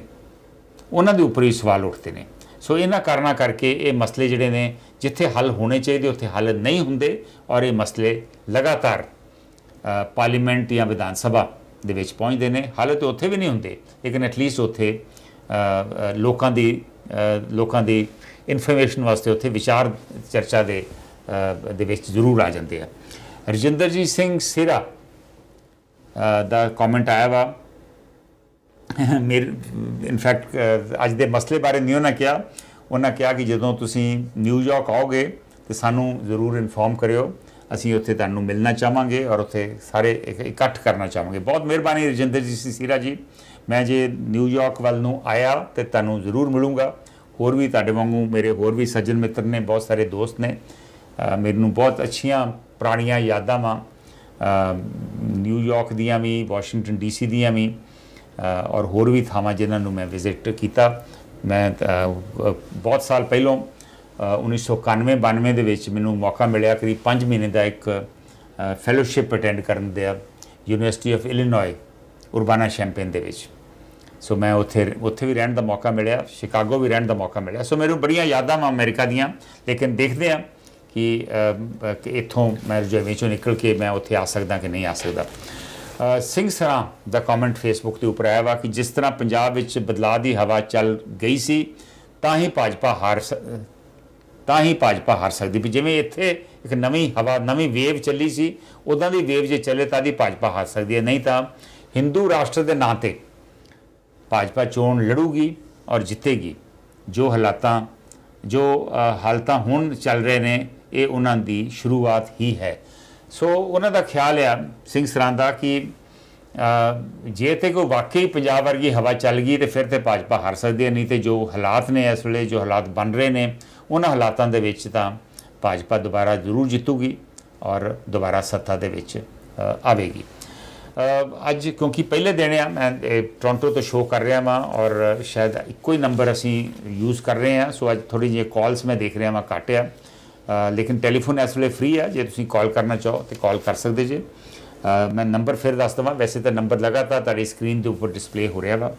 [SPEAKER 1] ਉਹਨਾਂ ਦੇ ਉੱਪਰ ਹੀ ਸਵਾਲ ਉੱਠਦੇ ਨੇ। ਸੋ ਇਹਨਾਂ ਕਾਰਨਾਂ ਕਰਕੇ ਇਹ ਮਸਲੇ ਜਿਹੜੇ ਨੇ ਜਿੱਥੇ ਹੱਲ ਹੋਣੇ ਚਾਹੀਦੇ ਉੱਥੇ ਹੱਲ ਨਹੀਂ ਹੁੰਦੇ ਔਰ ਇਹ ਮਸਲੇ ਲਗਾਤਾਰ ਪਾਰਲੀਮੈਂਟ ਜਾਂ ਵਿਧਾਨ ਸਭਾ ਦੇ ਵਿੱਚ ਪਹੁੰਚਦੇ ਨੇ। ਹੱਲ ਤਾਂ ਉੱਥੇ ਵੀ ਨਹੀਂ ਹੁੰਦੇ, ਲੇਕਿਨ ਐਟਲੀਸਟ ਉੱਥੇ ਲੋਕਾਂ ਦੀ ਇਨਫੋਰਮੇਸ਼ਨ ਵਾਸਤੇ ਉੱਥੇ ਵਿਚਾਰ ਚਰਚਾ ਦੇ ਵਿੱਚ ਜ਼ਰੂਰ ਆ ਜਾਂਦੇ ਆ। ਰਜਿੰਦਰਜੀਤ ਸਿੰਘ ਸਿਰਾ ਦਾ ਕਮੈਂਟ ਆਇਆ ਵਾ, ਇਨਫੈਕਟ ਅੱਜ ਦੇ ਮਸਲੇ ਬਾਰੇ ਨਹੀਂ ਉਹਨਾਂ ਕਿਹਾ, ਉਹਨਾਂ ਕਿਹਾ ਕਿ ਜਦੋਂ ਤੁਸੀਂ ਨਿਊਯਾਰਕ ਆਓਗੇ ਤਾਂ ਸਾਨੂੰ ਜ਼ਰੂਰ ਇਨਫੋਰਮ ਕਰਿਓ, ਅਸੀਂ ਉੱਥੇ ਤੁਹਾਨੂੰ ਮਿਲਣਾ ਚਾਹਾਂਗੇ ਔਰ ਉੱਥੇ ਸਾਰੇ ਇਕੱਠ ਕਰਨਾ ਚਾਹਾਂਗੇ। ਬਹੁਤ ਮਿਹਰਬਾਨੀ ਰਜਿੰਦਰਜੀਤ ਸਿੰਘ ਸਿਰਾ ਜੀ। ਮੈਂ ਜੇ ਨਿਊਯਾਰਕ ਵੱਲ ਨੂੰ ਆਇਆ ਤਾਂ ਤੁਹਾਨੂੰ ਜ਼ਰੂਰ ਮਿਲੂੰਗਾ। ਹੋਰ ਵੀ ਤੁਹਾਡੇ ਵਾਂਗੂ ਮੇਰੇ ਹੋਰ ਵੀ ਸੱਜਣ ਮਿੱਤਰ ਨੇ, ਬਹੁਤ ਸਾਰੇ ਦੋਸਤ ਨੇ। ਮੈਨੂੰ ਬਹੁਤ ਅੱਛੀਆਂ ਪੁਰਾਣੀਆਂ ਯਾਦਾਂ ਵਾਂ ਨਿਊਯਾਰਕ ਦੀਆਂ ਵੀ, ਵਾਸ਼ਿੰਗਟਨ DC ਦੀਆਂ ਵੀ ਔਰ ਹੋਰ ਵੀ ਥਾਵਾਂ ਜਿਨ੍ਹਾਂ ਨੂੰ ਮੈਂ ਵਿਜ਼ਿਟ ਕੀਤਾ। ਮੈਂ ਬਹੁਤ ਸਾਲ ਪਹਿਲੋਂ 1991-92 ਦੇ ਵਿੱਚ ਮੈਨੂੰ ਮੌਕਾ ਮਿਲਿਆ ਕਰੀਬ 5 ਮਹੀਨੇ ਦਾ ਇੱਕ ਫੈਲੋਸ਼ਿਪ ਅਟੈਂਡ ਕਰਨ ਦਾ ਯੂਨੀਵਰਸਿਟੀ ਆਫ ਇਲੀਨੋਏ ਉਰਬਾਨਾ ਸ਼ੈਂਪੇਨ ਦੇ ਵਿੱਚ। ਸੋ ਮੈਂ ਉੱਥੇ ਵੀ ਰਹਿਣ ਦਾ ਮੌਕਾ ਮਿਲਿਆ, ਸ਼ਿਕਾਗੋ ਵੀ ਰਹਿਣ ਦਾ ਮੌਕਾ ਮਿਲਿਆ। ਸੋ ਮੈਨੂੰ ਬੜੀਆਂ ਯਾਦਾਂ ਵਾਂ ਅਮਰੀਕਾ ਦੀਆਂ, ਲੇਕਿਨ ਦੇਖਦੇ ਹਾਂ ਕਿ ਇੱਥੋਂ ਮੈਂ ਰਜਾਈ ਚੋਂ ਨਿਕਲ ਕੇ ਮੈਂ ਉੱਥੇ ਆ ਸਕਦਾ ਕਿ ਨਹੀਂ ਆ ਸਕਦਾ। ਸਿੰਘ ਸਰਾਂ ਦਾ ਕਮੈਂਟ ਫੇਸਬੁੱਕ ਦੇ ਉੱਪਰ ਆਇਆ ਵਾ ਕਿ ਜਿਸ ਤਰ੍ਹਾਂ ਪੰਜਾਬ ਵਿੱਚ ਬਦਲਾਅ ਦੀ ਹਵਾ ਚੱਲ ਗਈ ਸੀ ਤਾਂ ਹੀ ਭਾਜਪਾ ਤਾਂ ਹੀ ਭਾਜਪਾ ਹਾਰ ਸਕਦੀ ਵੀ। ਜਿਵੇਂ ਇੱਥੇ ਇੱਕ ਨਵੀਂ ਹਵਾ, ਨਵੀਂ ਵੇਵ ਚੱਲੀ ਸੀ, ਉੱਦਾਂ ਦੀ ਵੇਵ ਜੇ ਚੱਲੇ ਤਾਂ ਦੀ ਭਾਜਪਾ ਹਾਰ ਸਕਦੀ ਹੈ। ਨਹੀਂ ਤਾਂ ਹਿੰਦੂ ਰਾਸ਼ਟਰ ਦੇ ਨਾਂ 'ਤੇ ਭਾਜਪਾ ਚੋਣ ਲੜੂਗੀ ਔਰ ਜਿੱਤੇਗੀ। ਜੋ ਹਾਲਤਾਂ ਹੁਣ ਚੱਲ ਰਹੇ ਨੇ, ਇਹ ਉਹਨਾਂ ਦੀ ਸ਼ੁਰੂਆਤ ਹੀ ਹੈ। ਸੋ ਉਹਨਾਂ ਦਾ ਖਿਆਲ ਆ ਸਿੰਘ ਸਰਾਂ ਦਾ ਕਿ ਜੇ ਤੇ ਕੋਈ ਵਾਕਈ ਪੰਜਾਬ ਵਰਗੀ ਹਵਾ ਚੱਲ ਗਈ ਤੇ ਫਿਰ ਤੇ ਭਾਜਪਾ ਹਾਰ ਸਕਦੀ ਹੈ। ਨਹੀਂ ਤੇ ਜੋ ਹਾਲਾਤ ਨੇ ਇਸ ਵੇਲੇ, ਜੋ ਹਾਲਾਤ ਬਣ ਰਹੇ ਨੇ, ਉਹਨਾਂ ਹਾਲਾਤਾਂ ਦੇ ਵਿੱਚ ਤਾਂ ਭਾਜਪਾ ਦੁਬਾਰਾ ਜ਼ਰੂਰ ਜਿੱਤੂਗੀ ਔਰ ਦੁਬਾਰਾ ਸੱਤਾ ਦੇ ਵਿੱਚ ਆਵੇਗੀ। ਅੱਜ ਕਿਉਂਕਿ ਪਹਿਲੇ ਦਿਨ ਆ, ਮੈਂ ਟੋਰਾਂਟੋ ਤੋਂ ਸ਼ੋਅ ਕਰ ਰਿਹਾ ਵਾਂ ਔਰ ਸ਼ਾਇਦ ਇੱਕੋ ਹੀ ਨੰਬਰ ਅਸੀਂ ਯੂਜ਼ ਕਰ ਰਹੇ ਹਾਂ। ਸੋ ਅੱਜ ਥੋੜ੍ਹੀ ਜਿਹੀ ਕਾਲਸ ਮੈਂ ਦੇਖ ਰਿਹਾ ਵਾਂ ਘੱਟ ਆ, ਲੇਕਿਨ ਟੈਲੀਫੋਨ ਇਸ ਵੇਲੇ ਫ੍ਰੀ ਆ। ਜੇ ਤੁਸੀਂ ਕਾਲ ਕਰਨਾ ਚਾਹੋ ਤਾਂ ਕਾਲ ਕਰ ਸਕਦੇ ਜੇ। ਮੈਂ ਨੰਬਰ ਫਿਰ ਦੱਸ ਦੇਵਾਂ, ਵੈਸੇ ਤਾਂ ਨੰਬਰ ਲਗਾਤਾਰ ਤੁਹਾਡੀ ਸਕਰੀਨ ਦੇ ਉੱਪਰ ਡਿਸਪਲੇ ਹੋ ਰਿਹਾ ਵਾ।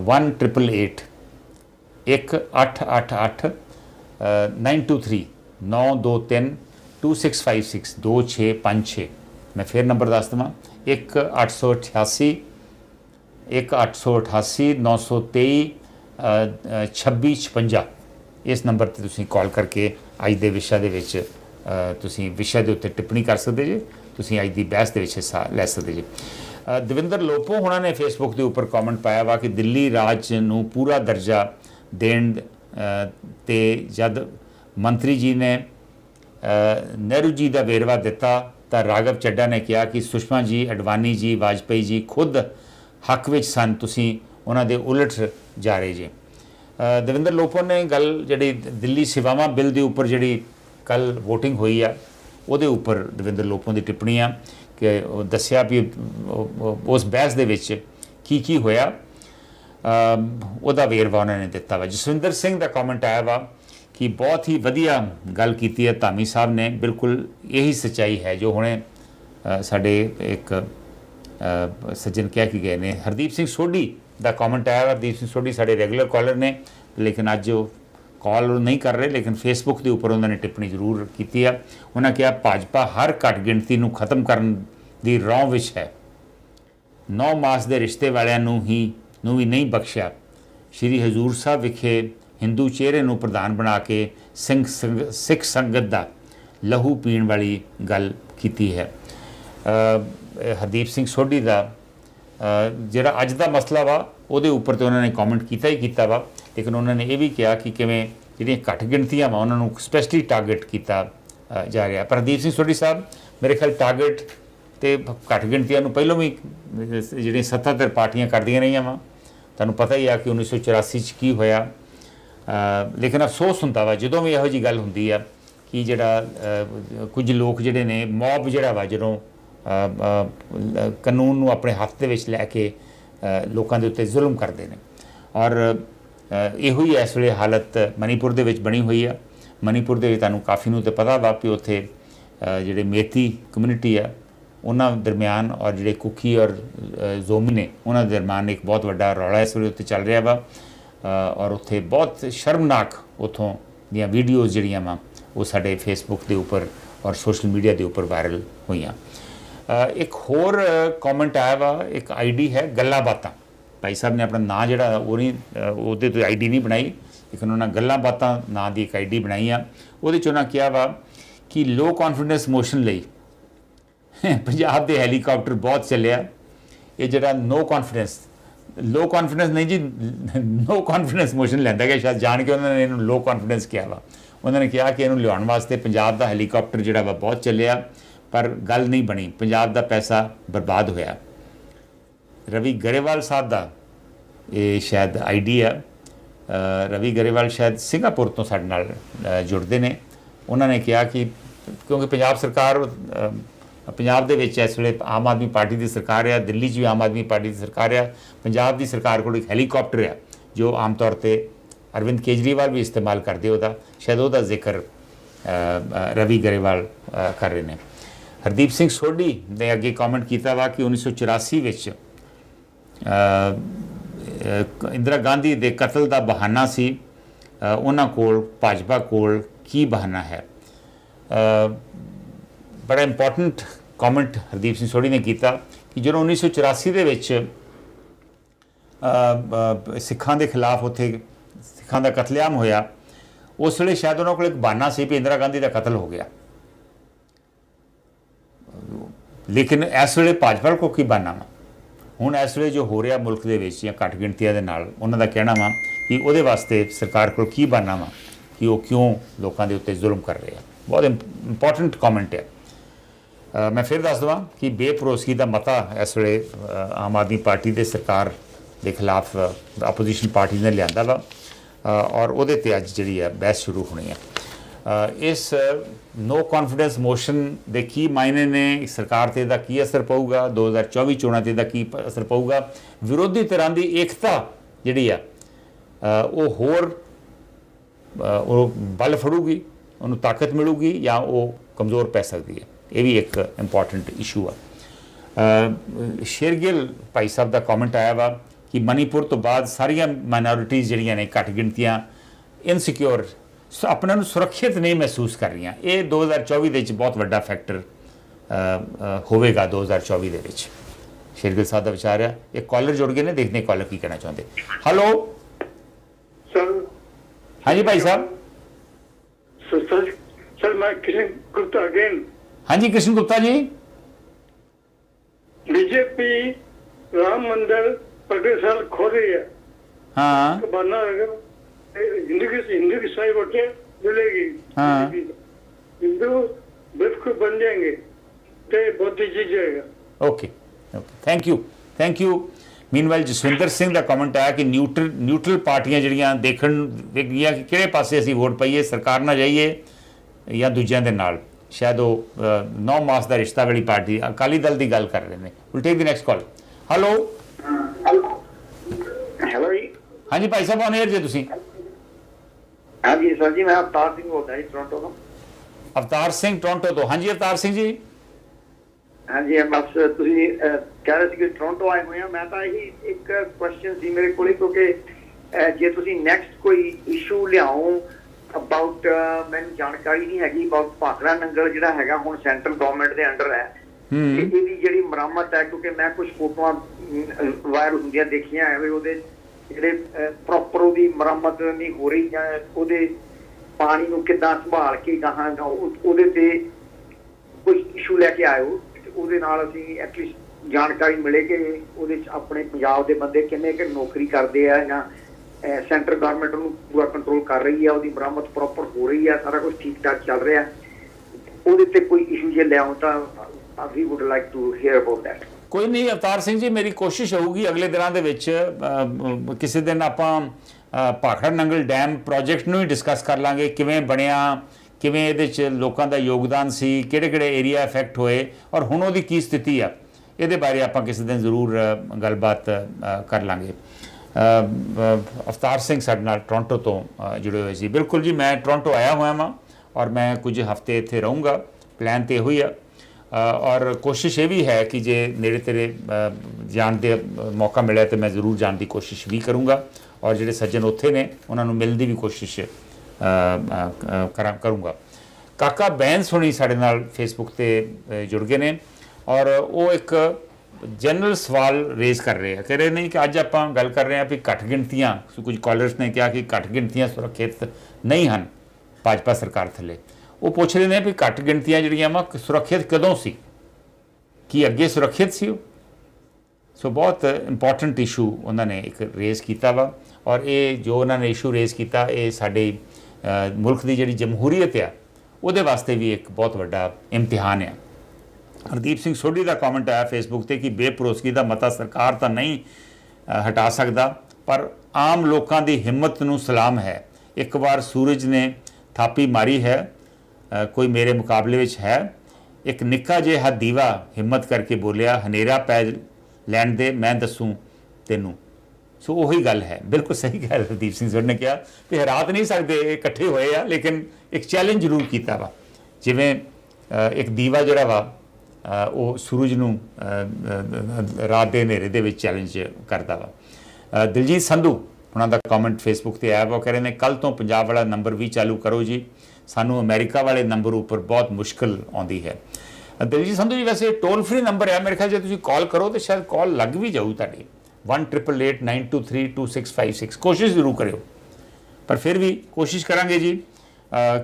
[SPEAKER 1] 1-888-923-923-2656 मैं फिर नंबर दस देवां 1-888-923-2656 इस नंबर पर तुसीं कॉल करके अज दे विशे दे विच तुसीं विशे दे उत्ते टिप्पणी कर सकते जे, तुसीं अज दी बहस दे विच हिस्सा लै सकते जे। दविंदर लोपो होना ने फेसबुक के उपर कॉमेंट पाया वा कि दिल्ली राज नूं पूरा दर्जा देण ते जद मंत्री जी ने नेहरू जी का वेरवा दिता तो राघव चड्डा ने कहा कि सुषमा जी, अडवाणी जी, वाजपेयी जी खुद हक विच सन, तुसीं उन्हां दे उलट जा रहे जे। दविंदर लोपो ने गल जिहड़ी दिल्ली सेवावां बिल के उपर जिहड़ी कल वोटिंग हुई आ, उहदे उपर दविंदर लोपो की टिप्पणी आ कि दस्सिया भी उस बहस दे विच की होया, उहदा वेरवा उन्होंने दिता वा। जसविंदर सिंह का कॉमेंट आया वा कि बहुत ही वधिया गल कीती है धामी साहब ने, बिल्कुल यही सच्चाई है जो हुणे साडे एक सज्जन कह के गए ने। हरदीप सिंह सोढी का कॉमेंट आया। हरदीप सिंह सोढी साडे रेगुलर कॉलर ने, लेकिन अज वो कॉल नहीं कर रहे, लेकिन फेसबुक के उपर उन्होंने टिप्पणी जरूर की है। उन्होंने कहा भाजपा हर घट गिणती नूं खत्म करन दी रौं विच है, 9 मास के रिश्ते वालियां नूं भी नहीं बख्शिया। श्री हजूर साहब विखे हिंदू चेहरे नूं प्रधान बना के सिख संगत का लहू पीण वाली गल की है। हरदीप सिंह सोढी का जिहड़ा अज का मसला वा उहदे उपर तो उन्होंने कॉमेंट किया ही किया वा, लेकिन उन्होंने ये भी कहा कि किवें जिहड़ियां घट गिणतियां वा उन्हां नूं स्पैशली टारगेट किया जा रहा। पर हरदीप सिंह सोढी साहब मेरे ख्याल टारगेट तो घट गिणतियां नूं पहलों भी जिहड़ियां सत्ताधर पार्टियां करदियां रहियां वा। तुहानूं पता ही आ कि 1984 च की होया। लेकिन अफसोस हुंदा वा जदों भी इहो जी गल हुंदी आ कि जिहड़ा कुछ लोग जिहड़े ने मॉब जिहड़ा वा जदों कानून नूं अपने हत्थ दे विच लैके लोकां दे उत्ते जुल्म करदे ने। और इहो ही इस वेले हालत मणीपुर दे विच बनी हुई आ। मणीपुर दे विच तुहानूं काफ़ी नूं ते पता वा कि उत्थे जिहड़े मेती कम्यूनिटी आ उन्हां दरम्यान और जिहड़े कुकी और जोमी ने उन्हां दरम्यान एक बहुत वड्डा रौला इस वेले उत्ते चल रहा वा। और उत्थे बहुत शर्मनाक उत्थों दियां वीडियोज़ जिहड़ियां वा वो साडे फेसबुक के उपर और सोशल मीडिया के उपर वायरल हुई। एक होर कॉमेंट आया वा, एक आईडी है गल्लां बातां। भाई साहब ने अपना नाम जिहड़ा वो नहीं उहदे तो आईडी नहीं बनाई, लेकिन उन्होंने गल्लां बातां नाम की एक आईडी बनाई आ। उहदे च उन्होंने कहा वा कि लो कॉन्फिडेंस मोशन लई पंजाब दे हैलीकॉप्टर बहुत चलिया। ये जिहड़ा लो कॉन्फिडेंस नहीं जी, नो कॉन्फिडेंस मोशन लैंदा गया, शायद जान के उन्होंने इन्हूं लो कॉन्फिडेंस किया वा। उन्होंने कहा कि इन्हूं लियाउण वास्ते पंजाब दा हैलीकॉप्टर जिहड़ा वा बहुत चलिया, पर गल नहीं बनी, पंजाब दा पैसा बर्बाद होया। रवि गरेवाल साहब का ये शायद आईडी आ। रवि गरेवाल शायद सिंगापुर तो साडे नाल जुड़ते हैं। उन्होंने कहा कि क्योंकि पंजाब सरकार पंजाब दे विच इस वेले आम आदमी पार्टी की सरकार है, दिल्ली भी आम आदमी पार्टी की सरकार है। पंजाब की सरकार को एक हैलीकॉप्टर है जो आम तौर पर अरविंद केजरीवाल भी इस्तेमाल करते, वह शायद वह जिक्र रवि गरेवाल कर रहे हैं। हरदीप सिंह सोढी ने अगे कॉमेंट किया वा कि 1984 विच इंदिरा गांधी के कतल का बहाना सी, उन्हां कोल भाजपा कोल की बहाना है। बड़ा इंपॉर्टेंट कॉमेंट हरदीप सिंह सोढी ने किया कि जो 1984 के विच सिखां के खिलाफ उत्थे सिखां का कतलेआम होया, उस वे शायद उन्होंने को एक बहाना सी भी इंदिरा गांधी का कतल हो गया, लेकिन इस वे भाजपा को की बहाना वा हुण इस वे जो हो रहा मुल्क के विच या घट गिणतियां दे नाल उन्हां दा कहना वा कि उहदे वास्ते सरकार को की बहाना वा कि वो क्यों लोगों के उत्ते जुल्म कर रहे हैं। बहुत इंपॉर्टेंट कॉमेंट है। मैं फिर दस देवां कि बेभरोसगी का मता इस वे आम आदमी पार्टी के सरकार के खिलाफ अपोजिशन पार्टी ने लिया वा और उहदे ते अज जिहड़ी है बहस शुरू होनी है। इस नो कॉन्फिडेंस मोशन के की मायने ने सरकार ते दा की असर पऊगा, 2024 चोणां ते दा की असर पऊगा, विरोधी धिरां दी एकता जिहड़ी आ वो होर बल फड़ूगी, उन्होंने ताकत मिलूगी या वो कमज़ोर पै सकती है। ये भी एक इंपॉर्टेंट इशू है। शेरगिल भाई साहब का कॉमेंट आया वा कि मणिपुर तो बाद सारिया माइनॉरिटीज़ जिहड़ियां ने घट गिणतियां इनसिक्योर अपने सुरक्षित नहीं महसूस कर रही। ये 2024 बहुत वड्डा फैक्टर होगा 2024 दे विच। शेरगिल साहब का विचार है। एक कॉलर जुड़ गए ने, देखने कॉलर की कहना चाहते। Hello
[SPEAKER 4] sir.
[SPEAKER 1] हाँ जी भाई साहब।
[SPEAKER 4] सर मैं कृष्ण गुप्ता अगेन।
[SPEAKER 1] हाँ जी कृष्ण गुप्ता जी।
[SPEAKER 4] बीजेपी राम मंदिर अगले साल खोल रही है।
[SPEAKER 1] हाँ
[SPEAKER 4] बना हिंदू की सारी वोटें मिलेगी।
[SPEAKER 1] हाँ।
[SPEAKER 4] हिंदू बिल्कुल बन जाएंगे तो बहुत ही जीत जाएगा।
[SPEAKER 1] Okay okay thank you. Meanwhile Jaswinder Singh का कॉमेंट आया कि न्यूट्रल पार्टियां जिहड़ियां देखण वेगियां कि किहड़े पासे असीं वोट पाइए, सरकार ना जाइए या दूजियां दे नाल। शायद वो 9 मास का रिश्ता वाली पार्टी अकाली दल की गल कर रहे हैं। Will take the next call. Hello
[SPEAKER 3] hello जी।
[SPEAKER 1] हाँ जी भाई साहब ऑन एयर जे तुसीं।
[SPEAKER 3] हाँ जी सर जी, मैं अवतार सिंह बोल रहा जी टोरंटो तो।
[SPEAKER 1] अवतार सिंह टोरंटो तो। हाँ जी अवतार सिंह जी।
[SPEAKER 3] हाँ जी बस ਤੁਸੀਂ ਕਹਿ ਰਹੇ ਸੀ ਕਿ ਟੋਰੰਟੋ ਆਏ ਹੋਏ ਆ। ਮੈਂ ਤਾਂ ਇਹੀ ਇੱਕ ਕੁਐਸਚਨ ਸੀ ਮੇਰੇ ਕੋਲੇ ਕਿਉਂਕਿ ਜੇ ਤੁਸੀਂ ਨੈਕਸਟ ਕੋਈ ਇਸ਼ੂ ਲਿਆਓ ਅਬਾਊਟ ਮੈਨੂੰ ਜਾਣਕਾਰੀ ਨਹੀਂ ਹੈਗੀ ਅਬਾਊਟ ਭਾਖੜਾ ਨੰਗਲ ਜਿਹੜਾ ਹੈਗਾ ਹੁਣ ਸੈਂਟਰਲ ਗਵਰਨਮੈਂਟ ਦੇ ਅੰਡਰ ਹੈ। ਇਹਦੀ ਜਿਹੜੀ ਮੁਰੰਮਤ ਹੈ ਕਿਉਂਕਿ ਮੈਂ ਕੁਝ ਫੋਟੋਆਂ ਵਾਇਰਲ ਹੁੰਦੀਆਂ ਦੇਖੀਆਂ ਐਵੇਂ ਉਹਦੇ ਜਿਹੜੇ ਪ੍ਰੋਪਰ ਉਹਦੀ ਮੁਰੰਮਤ ਨਹੀਂ ਹੋ ਰਹੀ ਜਾਂ ਉਹਦੇ ਪਾਣੀ ਨੂੰ ਕਿੱਦਾਂ ਸੰਭਾਲ ਕੇ ਗਾਹਾਂ ਉਹਦੇ ਤੇ ਕੋਈ ਇਸ਼ੂ ਲੈ ਕੇ ਆਇਓ ਉਹਦੇ ਨਾਲ ਅਸੀਂ ਐਟਲੀਸਟ ਜਾਣਕਾਰੀ ਮਿਲੇ ਕਿ ਉਹਦੇ ਚ ਆਪਣੇ ਪੰਜਾਬ ਦੇ ਬੰਦੇ ਕਿੰਨੇ ਕਿ ਨੌਕਰੀ ਕਰਦੇ ਆ ਜਾਂ ਸੈਂਟਰ ਗਵਰਨਮੈਂਟ ਨੂੰ ਪੂਰਾ ਕੰਟਰੋਲ ਕਰ ਰਹੀ ਆ, ਉਹਦੀ ਮੁਰੰਮਤ ਪ੍ਰੋਪਰ ਹੋ ਰਹੀ ਆ, ਸਾਰਾ ਕੁਝ ਠੀਕ ਠਾਕ ਚੱਲ ਰਿਹਾ। ਉਹਦੇ ਤੇ ਕੋਈ ਇਸ਼ੂ ਜੇ ਲਿਆਉਂ ਤਾਂ we would like to hear about that.
[SPEAKER 1] ਕੋਈ ਨਹੀਂ ਅਵਤਾਰ ਸਿੰਘ ਜੀ, ਮੇਰੀ ਕੋਸ਼ਿਸ਼ ਹੋਊਗੀ ਅਗਲੇ ਦਿਨਾਂ ਦੇ ਵਿੱਚ ਕਿਸੇ ਦਿਨ ਆਪਾਂ ਭਾਖੜਾ ਨੰਗਲ ਡੈਮ ਪ੍ਰੋਜੈਕਟ ਨੂੰ ਹੀ ਡਿਸਕਸ ਕਰ ਲਾਂਗੇ, ਕਿਵੇਂ ਬਣਿਆ, ਕਿਵੇਂ ਇਹਦੇ 'ਚ ਲੋਕਾਂ ਦਾ ਯੋਗਦਾਨ ਸੀ, ਕਿਹੜੇ ਏਰੀਆ ਇਫੈਕਟ ਹੋਏ ਔਰ ਹੁਣ ਉਹਦੀ ਕੀ ਸਥਿਤੀ ਆ। ਇਹਦੇ ਬਾਰੇ ਆਪਾਂ ਕਿਸੇ ਦਿਨ ਜ਼ਰੂਰ ਗੱਲਬਾਤ ਕਰ ਲਾਂਗੇ। ਅਵਤਾਰ ਸਿੰਘ ਸਾਡੇ ਨਾਲ ਟੋਰੰਟੋ ਤੋਂ ਜੁੜੇ ਹੋਏ ਸੀ। ਬਿਲਕੁਲ ਜੀ, ਮੈਂ ਟੋਰੰਟੋ ਆਇਆ ਹੋਇਆ ਵਾਂ ਔਰ ਮੈਂ ਕੁਝ ਹਫ਼ਤੇ ਇੱਥੇ ਰਹੂੰਗਾ, ਪਲਾਨ ਤੇ ਹੋਈ ਆ ਔਰ ਕੋਸ਼ਿਸ਼ ਇਹ ਵੀ ਹੈ ਕਿ ਜੇ ਨੇੜੇ ਤੇੜੇ ਜਾਣ ਦੇ ਮੌਕਾ ਮਿਲਿਆ ਤਾਂ ਮੈਂ ਜ਼ਰੂਰ ਜਾਣ ਦੀ ਕੋਸ਼ਿਸ਼ ਵੀ ਕਰੂੰਗਾ ਔਰ ਜਿਹੜੇ ਸੱਜਣ ਉੱਥੇ ਨੇ ਉਹਨਾਂ ਨੂੰ ਮਿਲਣ ਦੀ ਵੀ ਕੋਸ਼ਿਸ਼ ਕਰੂੰਗਾ। ਕਾਕਾ ਬੈਂਸ ਹੋਣੀ ਸਾਡੇ ਨਾਲ ਫੇਸਬੁੱਕ ਤੇ ਜੁੜ ਗਏ ਨੇ ਔਰ ਉਹ ਇੱਕ ਜਨਰਲ ਸਵਾਲ ਰੇਜ਼ ਕਰ ਰਹੇ ਆ। ਕਹਿ ਰਹੇ ਨੇ ਕਿ ਅੱਜ ਆਪਾਂ ਗੱਲ ਕਰ ਰਹੇ ਹਾਂ ਵੀ ਘੱਟ ਗਿਣਤੀਆਂ, ਕੁਝ ਕਾਲਰਸ ਨੇ ਕਿਹਾ ਕਿ ਘੱਟ ਗਿਣਤੀਆਂ ਸੁਰੱਖਿਅਤ ਨਹੀਂ ਹਨ ਭਾਜਪਾ ਸਰਕਾਰ ਥੱਲੇ। ਉਹ ਪੁੱਛ ਰਹੇ ਨੇ ਵੀ ਘੱਟ ਗਿਣਤੀਆਂ ਜਿਹੜੀਆਂ ਵਾ ਸੁਰੱਖਿਅਤ ਕਦੋਂ ਸੀ, ਕੀ ਅੱਗੇ ਸੁਰੱਖਿਅਤ ਸੀ ਉਹ? ਸੋ ਬਹੁਤ ਇੰਪੋਰਟੈਂਟ ਇਸ਼ੂ ਉਹਨਾਂ ਨੇ ਇੱਕ ਰੇਜ਼ ਕੀਤਾ ਵਾ ਔਰ ਇਹ ਜੋ ਉਹਨਾਂ ਨੇ ਇਸ਼ੂ ਰੇਜ਼ ਕੀਤਾ ਇਹ ਸਾਡੇ ਮੁਲਕ ਦੀ ਜਿਹੜੀ ਜਮਹੂਰੀਅਤ ਆ ਉਹਦੇ ਵਾਸਤੇ ਵੀ ਇੱਕ ਬਹੁਤ ਵੱਡਾ ਇਮਤਿਹਾਨ ਆ। ਹਰਦੀਪ ਸਿੰਘ ਸੋਢੀ ਦਾ ਕਮੈਂਟ ਆਇਆ ਫੇਸਬੁੱਕ ਤੇ ਕਿ ਬੇਭਰੋਸਗੀ ਦਾ ਮਤਾ ਸਰਕਾਰ ਤਾਂ ਨਹੀਂ ਹਟਾ ਸਕਦਾ ਪਰ ਆਮ ਲੋਕਾਂ ਦੀ ਹਿੰਮਤ ਨੂੰ ਸਲਾਮ ਹੈ। ਇੱਕ ਵਾਰ ਸੂਰਜ ਨੇ ਥਾਪੀ ਮਾਰੀ ਹੈ, ਕੋਈ ਮੇਰੇ ਮੁਕਾਬਲੇ ਵਿੱਚ ਹੈ। ਇੱਕ ਨਿੱਕਾ ਜਿਹਾ ਦੀਵਾ ਹਿੰਮਤ ਕਰਕੇ ਬੋਲਿਆ ਹਨੇਰਾ ਪੈ ਲੈਣ ਦੇ ਮੈਂ ਦੱਸੂੰ ਤੈਨੂੰ। ਸੋ ਉਹੀ ਗੱਲ ਹੈ, ਬਿਲਕੁਲ ਸਹੀ ਗੱਲ ਹਰਦੀਪ ਸਿੰਘ ਸੋਢੀ ਨੇ ਕਿਹਾ ਵੀ ਹਰਾ ਤਾਂ ਨਹੀਂ ਸਕਦੇ, ਇਕੱਠੇ ਹੋਏ ਆ ਲੇਕਿਨ ਇੱਕ ਚੈਲੰਜ ਜ਼ਰੂਰ ਕੀਤਾ ਵਾ। ਜਿਵੇਂ ਇੱਕ ਦੀਵਾ ਜਿਹੜਾ ਵਾ ਉਹ ਸੂਰਜ ਨੂੰ ਰਾਤ ਦੇ ਹਨੇਰੇ ਦੇ ਵਿੱਚ ਚੈਲੰਜ ਕਰਦਾ ਵਾ। ਦਿਲਜੀਤ ਸੰਧੂ ਉਹਨਾਂ ਦਾ ਕਮੈਂਟ ਫੇਸਬੁੱਕ ਤੇ ਆਇਆ ਵਾ, ਕਹਿ ਰਹੇ ਨੇ ਕੱਲ੍ਹ ਤੋਂ ਪੰਜਾਬ ਵਾਲਾ ਨੰਬਰ ਵੀ ਚਾਲੂ ਕਰੋ ਜੀ, ਸਾਨੂੰ ਅਮਰੀਕਾ ਵਾਲੇ ਨੰਬਰ ਉੱਪਰ ਬਹੁਤ ਮੁਸ਼ਕਿਲ ਆਉਂਦੀ ਹੈ। ਦਿਲਜੀਤ ਸੰਧੂ ਜੀ ਵੈਸੇ ਟੋਲ ਫ੍ਰੀ ਨੰਬਰ ਹੈ, ਮੇਰੇ ਖਿਆਲ ਜੇ ਤੁਸੀਂ ਕਾਲ ਕਰੋ ਤਾਂ ਸ਼ਾਇਦ ਕਾਲ ਲੱਗ ਵੀ ਜਾਊ ਤੁਹਾਡੀ 1888 923 2656। ਕੋਸ਼ਿਸ਼ ਜ਼ਰੂਰ ਕਰਿਓ ਪਰ ਫਿਰ ਵੀ ਕੋਸ਼ਿਸ਼ ਕਰਾਂਗੇ ਜੀ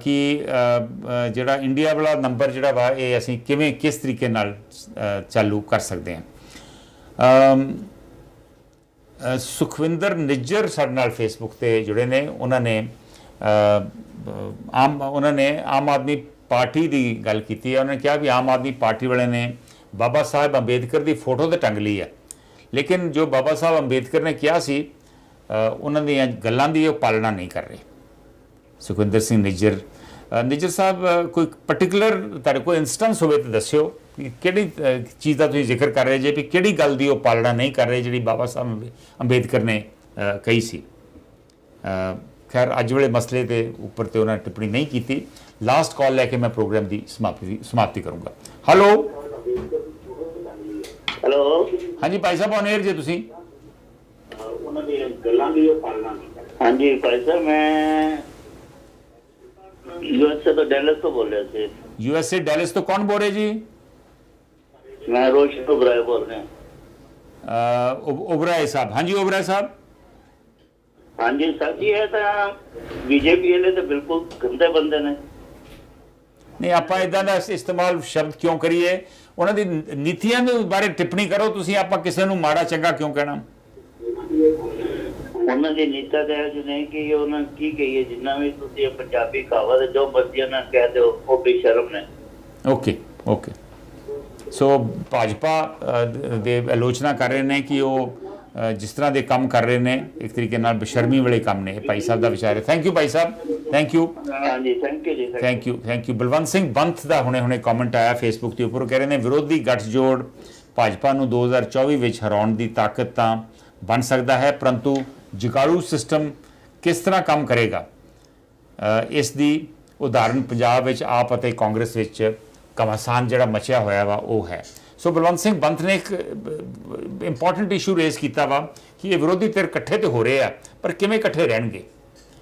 [SPEAKER 1] ਕਿ ਜਿਹੜਾ ਇੰਡੀਆ ਵਾਲਾ ਨੰਬਰ ਜਿਹੜਾ ਵਾ ਇਹ ਅਸੀਂ ਕਿਵੇਂ ਕਿਸ ਤਰੀਕੇ ਨਾਲ ਚਾਲੂ ਕਰ ਸਕਦੇ ਹਾਂ। ਸੁਖਵਿੰਦਰ ਨਿੱਜਰ ਸਾਡੇ ਨਾਲ ਫੇਸਬੁੱਕ ਤੇ ਜੁੜੇ ਨੇ। ਉਹਨਾਂ ਨੇ ਆਮ ਆਦਮੀ ਪਾਰਟੀ ਦੀ ਗੱਲ ਕੀਤੀ ਹੈ। ਉਹਨਾਂ ਨੇ ਕਿਹਾ ਵੀ ਆਮ ਆਦਮੀ ਪਾਰਟੀ ਵਾਲੇ ਨੇ ਬਾਬਾ ਸਾਹਿਬ ਅੰਬੇਦਕਰ ਦੀ ਫੋਟੋ ਤੇ ਟੰਗ ਲਈ ਹੈ, ਲੇਕਿਨ ਜੋ ਬਾਬਾ ਸਾਹਿਬ ਅੰਬੇਦਕਰ ਨੇ ਕਿਹਾ ਸੀ ਉਹਨਾਂ ਦੀਆਂ ਗੱਲਾਂ ਦੀ ਉਹ ਪਾਲਣਾ ਨਹੀਂ ਕਰ ਰਹੇ। ਸੁਖਵਿੰਦਰ ਸਿੰਘ ਨਿੱਜਰ ਸਾਹਿਬ, ਕੋਈ ਪਰਟੀਕੂਲਰ ਤੁਹਾਡੇ ਕੋਈ ਇੰਸਟੈਂਸ ਹੋਵੇ ਤਾਂ ਦੱਸਿਓ ਕਿ ਕਿਹੜੀ ਚੀਜ਼ ਦਾ ਤੁਸੀਂ ਜ਼ਿਕਰ ਕਰ ਰਹੇ ਜੇ ਵੀ ਕਿਹੜੀ ਗੱਲ ਦੀ ਉਹ ਪਾਲਣਾ ਨਹੀਂ ਕਰ ਰਹੇ ਜਿਹੜੀ ਬਾਬਾ ਸਾਹਿਬ ਅੰਬੇਦਕਰ ਨੇ ਕਹੀ ਸੀ। ਖੈਰ ਅੱਜ ਵਾਲੇ ਮਸਲੇ ਦੇ ਉੱਪਰ ਤੇ ਉਹਨਾਂ ਨੇ ਟਿੱਪਣੀ ਨਹੀਂ ਕੀਤੀ। ਲਾਸਟ ਕਾਲ ਲੈ ਕੇ ਮੈਂ ਪ੍ਰੋਗਰਾਮ ਦੀ ਸਮਾਪਤੀ ਕਰੂੰਗਾ। ਹੈਲੋ ਹਾਂਜੀ ਭਾਈ ਸਾਹਿਬ ਔਨ 에ਅਰ ਜੇ ਤੁਸੀਂ।
[SPEAKER 3] ਉਹਨਾਂ ਦੀ ਗੱਲਾਂ ਦੀ ਉਹ ਪਾਲਣਾ ਨਹੀਂ। ਹਾਂਜੀ ਭਾਈ ਸਾਹਿਬ, ਮੈਂ यूएसए तो डेलस तो बोल रहे थे।
[SPEAKER 1] यूएसए डेलस तो कौन बोल रहे जी?
[SPEAKER 3] मैं रोशन ओबराय बोल रहे हैं।
[SPEAKER 1] ओबराय साहब, हाँ जी ओबराय साहब।
[SPEAKER 3] हाँ जी सर जी, है तो बीजेपी वाले तो बिल्कुल गंदे बंदे ने।
[SPEAKER 1] नहीं ਆਪਾਂ ਇਦਾਂ ਦਾ ਇਸਤੇਮਾਲ ਸ਼ਬਦ ਕਿਉਂ ਕਰੀਏ? ਉਹਨਾਂ ਦੀ ਨੀਤੀਆਂ ਦੇ ਬਾਰੇ ਟਿੱਪਣੀ ਕਰੋ ਤੁਸੀਂ। ਆਪਾਂ ਕਿਸੇ ਨੂੰ ਮਾੜਾ ਚੰਗਾ ਕਿਉਂ ਕਹਿਣਾ?
[SPEAKER 3] ਉਹਨਾਂ ਦੀ ਨੀਤਾ ਤੇ ਜਿਹਨੇ ਕਿ ਉਹਨਾਂ ਕੀ ਕਹੀਏ, ਜਿੰਨਾ ਵੀ ਤੁਸੀਂ ਪੰਜਾਬੀ ਕਹਾਵਤ ਜੋ ਮਰਜ਼ੀ ਨਾ ਕਹਿ ਦਿਓ ਉਹ ਬੇਸ਼ਰਮ ਨੇ।
[SPEAKER 1] ਓਕੇ ਸੋ ਭਾਜਪਾ ਦੇ ਆਲੋਚਨਾ ਕਰ ਰਹੇ ਨੇ ਕਿ ਉਹ ਜਿਸ ਤਰ੍ਹਾਂ ਦੇ ਕੰਮ ਕਰ ਰਹੇ ਨੇ ਇੱਕ ਤਰੀਕੇ ਨਾਲ ਬੇਸ਼ਰਮੀ ਵਾਲੇ ਕੰਮ ਨੇ। ਭਾਈ ਸਾਹਿਬ ਦਾ ਵਿਚਾਰ ਹੈ। Thank you Bhai Sahib, thank you.
[SPEAKER 3] ਹਾਂਜੀ ਥੈਂਕ ਯੂ ਜੀ,
[SPEAKER 1] ਥੈਂਕ ਯੂ। ਬਲਵੰਤ ਸਿੰਘ ਬੰਥ ਦਾ ਹੁਣੇ ਕਮੈਂਟ ਆਇਆ ਫੇਸਬੁੱਕ ਦੇ ਉੱਪਰ। ਕਹਿ ਰਹੇ ਨੇ ਵਿਰੋਧੀ ਗੱਠਜੋੜ ਭਾਜਪਾ ਨੂੰ 2024 ਵਿੱਚ ਹਰਾਉਣ ਦੀ ਤਾਕਤ ਤਾਂ ਬਣ ਸਕਦਾ ਹੈ, ਪਰੰਤੂ ਜੁਗਾੜੂ ਸਿਸਟਮ ਕਿਸ ਤਰ੍ਹਾਂ ਕੰਮ ਕਰੇਗਾ ਇਸ ਦੀ ਉਦਾਹਰਨ ਪੰਜਾਬ ਵਿੱਚ ਆਪ ਅਤੇ ਕਾਂਗਰਸ ਵਿੱਚ ਘਮਾਸਾਨ ਜਿਹੜਾ ਮਚਿਆ ਹੋਇਆ ਵਾ ਉਹ ਹੈ। ਸੋ ਬਲਵੰਤ ਸਿੰਘ ਬੰਤ ਨੇ ਇੱਕ ਇੰਪੋਰਟੈਂਟ ਇਸ਼ੂ ਰੇਜ਼ ਕੀਤਾ ਵਾ ਕਿ ਇਹ ਵਿਰੋਧੀ ਧਿਰ ਇਕੱਠੇ ਤੇ ਹੋ ਰਹੇ ਆ, ਪਰ ਕਿਵੇਂ ਇਕੱਠੇ ਰਹਿਣਗੇ?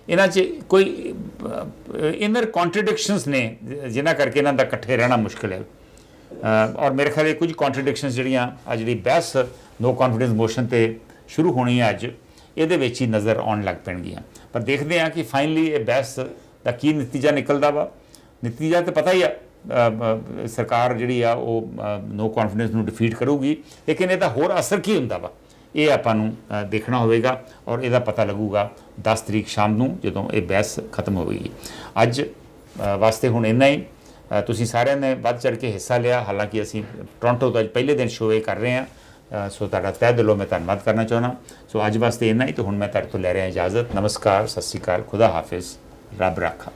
[SPEAKER 1] ਇਹਨਾਂ 'ਚ ਕੋਈ ਇਨਰ ਕੰਟਰਡਿਕਸ਼ਨਸ ਨੇ ਜਿਨ੍ਹਾਂ ਕਰਕੇ ਇਹਨਾਂ ਦਾ ਇਕੱਠੇ ਰਹਿਣਾ ਮੁਸ਼ਕਿਲ ਹੈ। ਔਰ ਮੇਰੇ ਖਿਆਲ ਕੁਝ ਕੰਟਰਡਿਕਸ਼ਨਸ ਜਿਹੜੀਆਂ ਅੱਜ ਦੀ ਬਹਿਸ ਨੋ ਕੌਨਫੀਡੈਂਸ ਮੋਸ਼ਨ 'ਤੇ ਸ਼ੁਰੂ ਹੋਣੀ ਹੈ ਅੱਜ, ਇਹਦੇ ਵਿੱਚ ਹੀ ਨਜ਼ਰ ਆਉਣ ਲੱਗ ਪੈਣਗੀਆਂ। ਪਰ ਦੇਖਦੇ ਹਾਂ ਕਿ ਫਾਈਨਲੀ ਇਹ ਬਹਿਸ ਦਾ ਕੀ ਨਤੀਜਾ ਨਿਕਲਦਾ ਵਾ। ਨਤੀਜਾ ਤਾਂ ਪਤਾ ਹੀ ਆ, ਸਰਕਾਰ ਜਿਹੜੀ ਆ ਉਹ ਨੋ ਕੌਨਫੀਡੈਂਸ ਨੂੰ ਡਿਫੀਟ ਕਰੂਗੀ, ਲੇਕਿਨ ਇਹਦਾ ਹੋਰ ਅਸਰ ਕੀ ਹੁੰਦਾ ਵਾ ਇਹ ਆਪਾਂ ਨੂੰ ਦੇਖਣਾ ਹੋਵੇਗਾ ਔਰ ਇਹਦਾ ਪਤਾ ਲੱਗੂਗਾ 10 ਤਰੀਕ ਸ਼ਾਮ ਨੂੰ ਜਦੋਂ ਇਹ ਬਹਿਸ ਖਤਮ ਹੋਵੇਗੀ। ਅੱਜ ਵਾਸਤੇ ਹੁਣ ਇੰਨਾ ਹੀ। ਤੁਸੀਂ ਸਾਰਿਆਂ ਨੇ ਵੱਧ ਚੜ੍ਹ ਕੇ ਹਿੱਸਾ ਲਿਆ। ਹਾਲਾਂਕਿ ਅਸੀਂ ਟੋਰਾਂਟੋ ਤੋਂ ਅੱਜ ਪਹਿਲੇ ਦਿਨ ਸ਼ੋਅ ਇਹ ਕਰ ਰਹੇ ਹਾਂ, ਸੋ ਤੁਹਾਡਾ ਤਹਿ ਦਿਲੋਂ ਮੈਂ ਧੰਨਵਾਦ ਕਰਨਾ ਚਾਹੁੰਦਾ। ਸੋ ਅੱਜ ਵਾਸਤੇ ਇੰਨਾ ਹੀ। ਤਾਂ ਹੁਣ ਮੈਂ ਤੁਹਾਡੇ ਤੋਂ ਲੈ ਰਿਹਾ ਇਜਾਜ਼ਤ। ਨਮਸਕਾਰ, ਸਤਿ ਸ਼੍ਰੀ ਅਕਾਲ, ਖੁਦਾ ਹਾਫਿਜ਼, ਰੱਬ ਰਾਖਾ।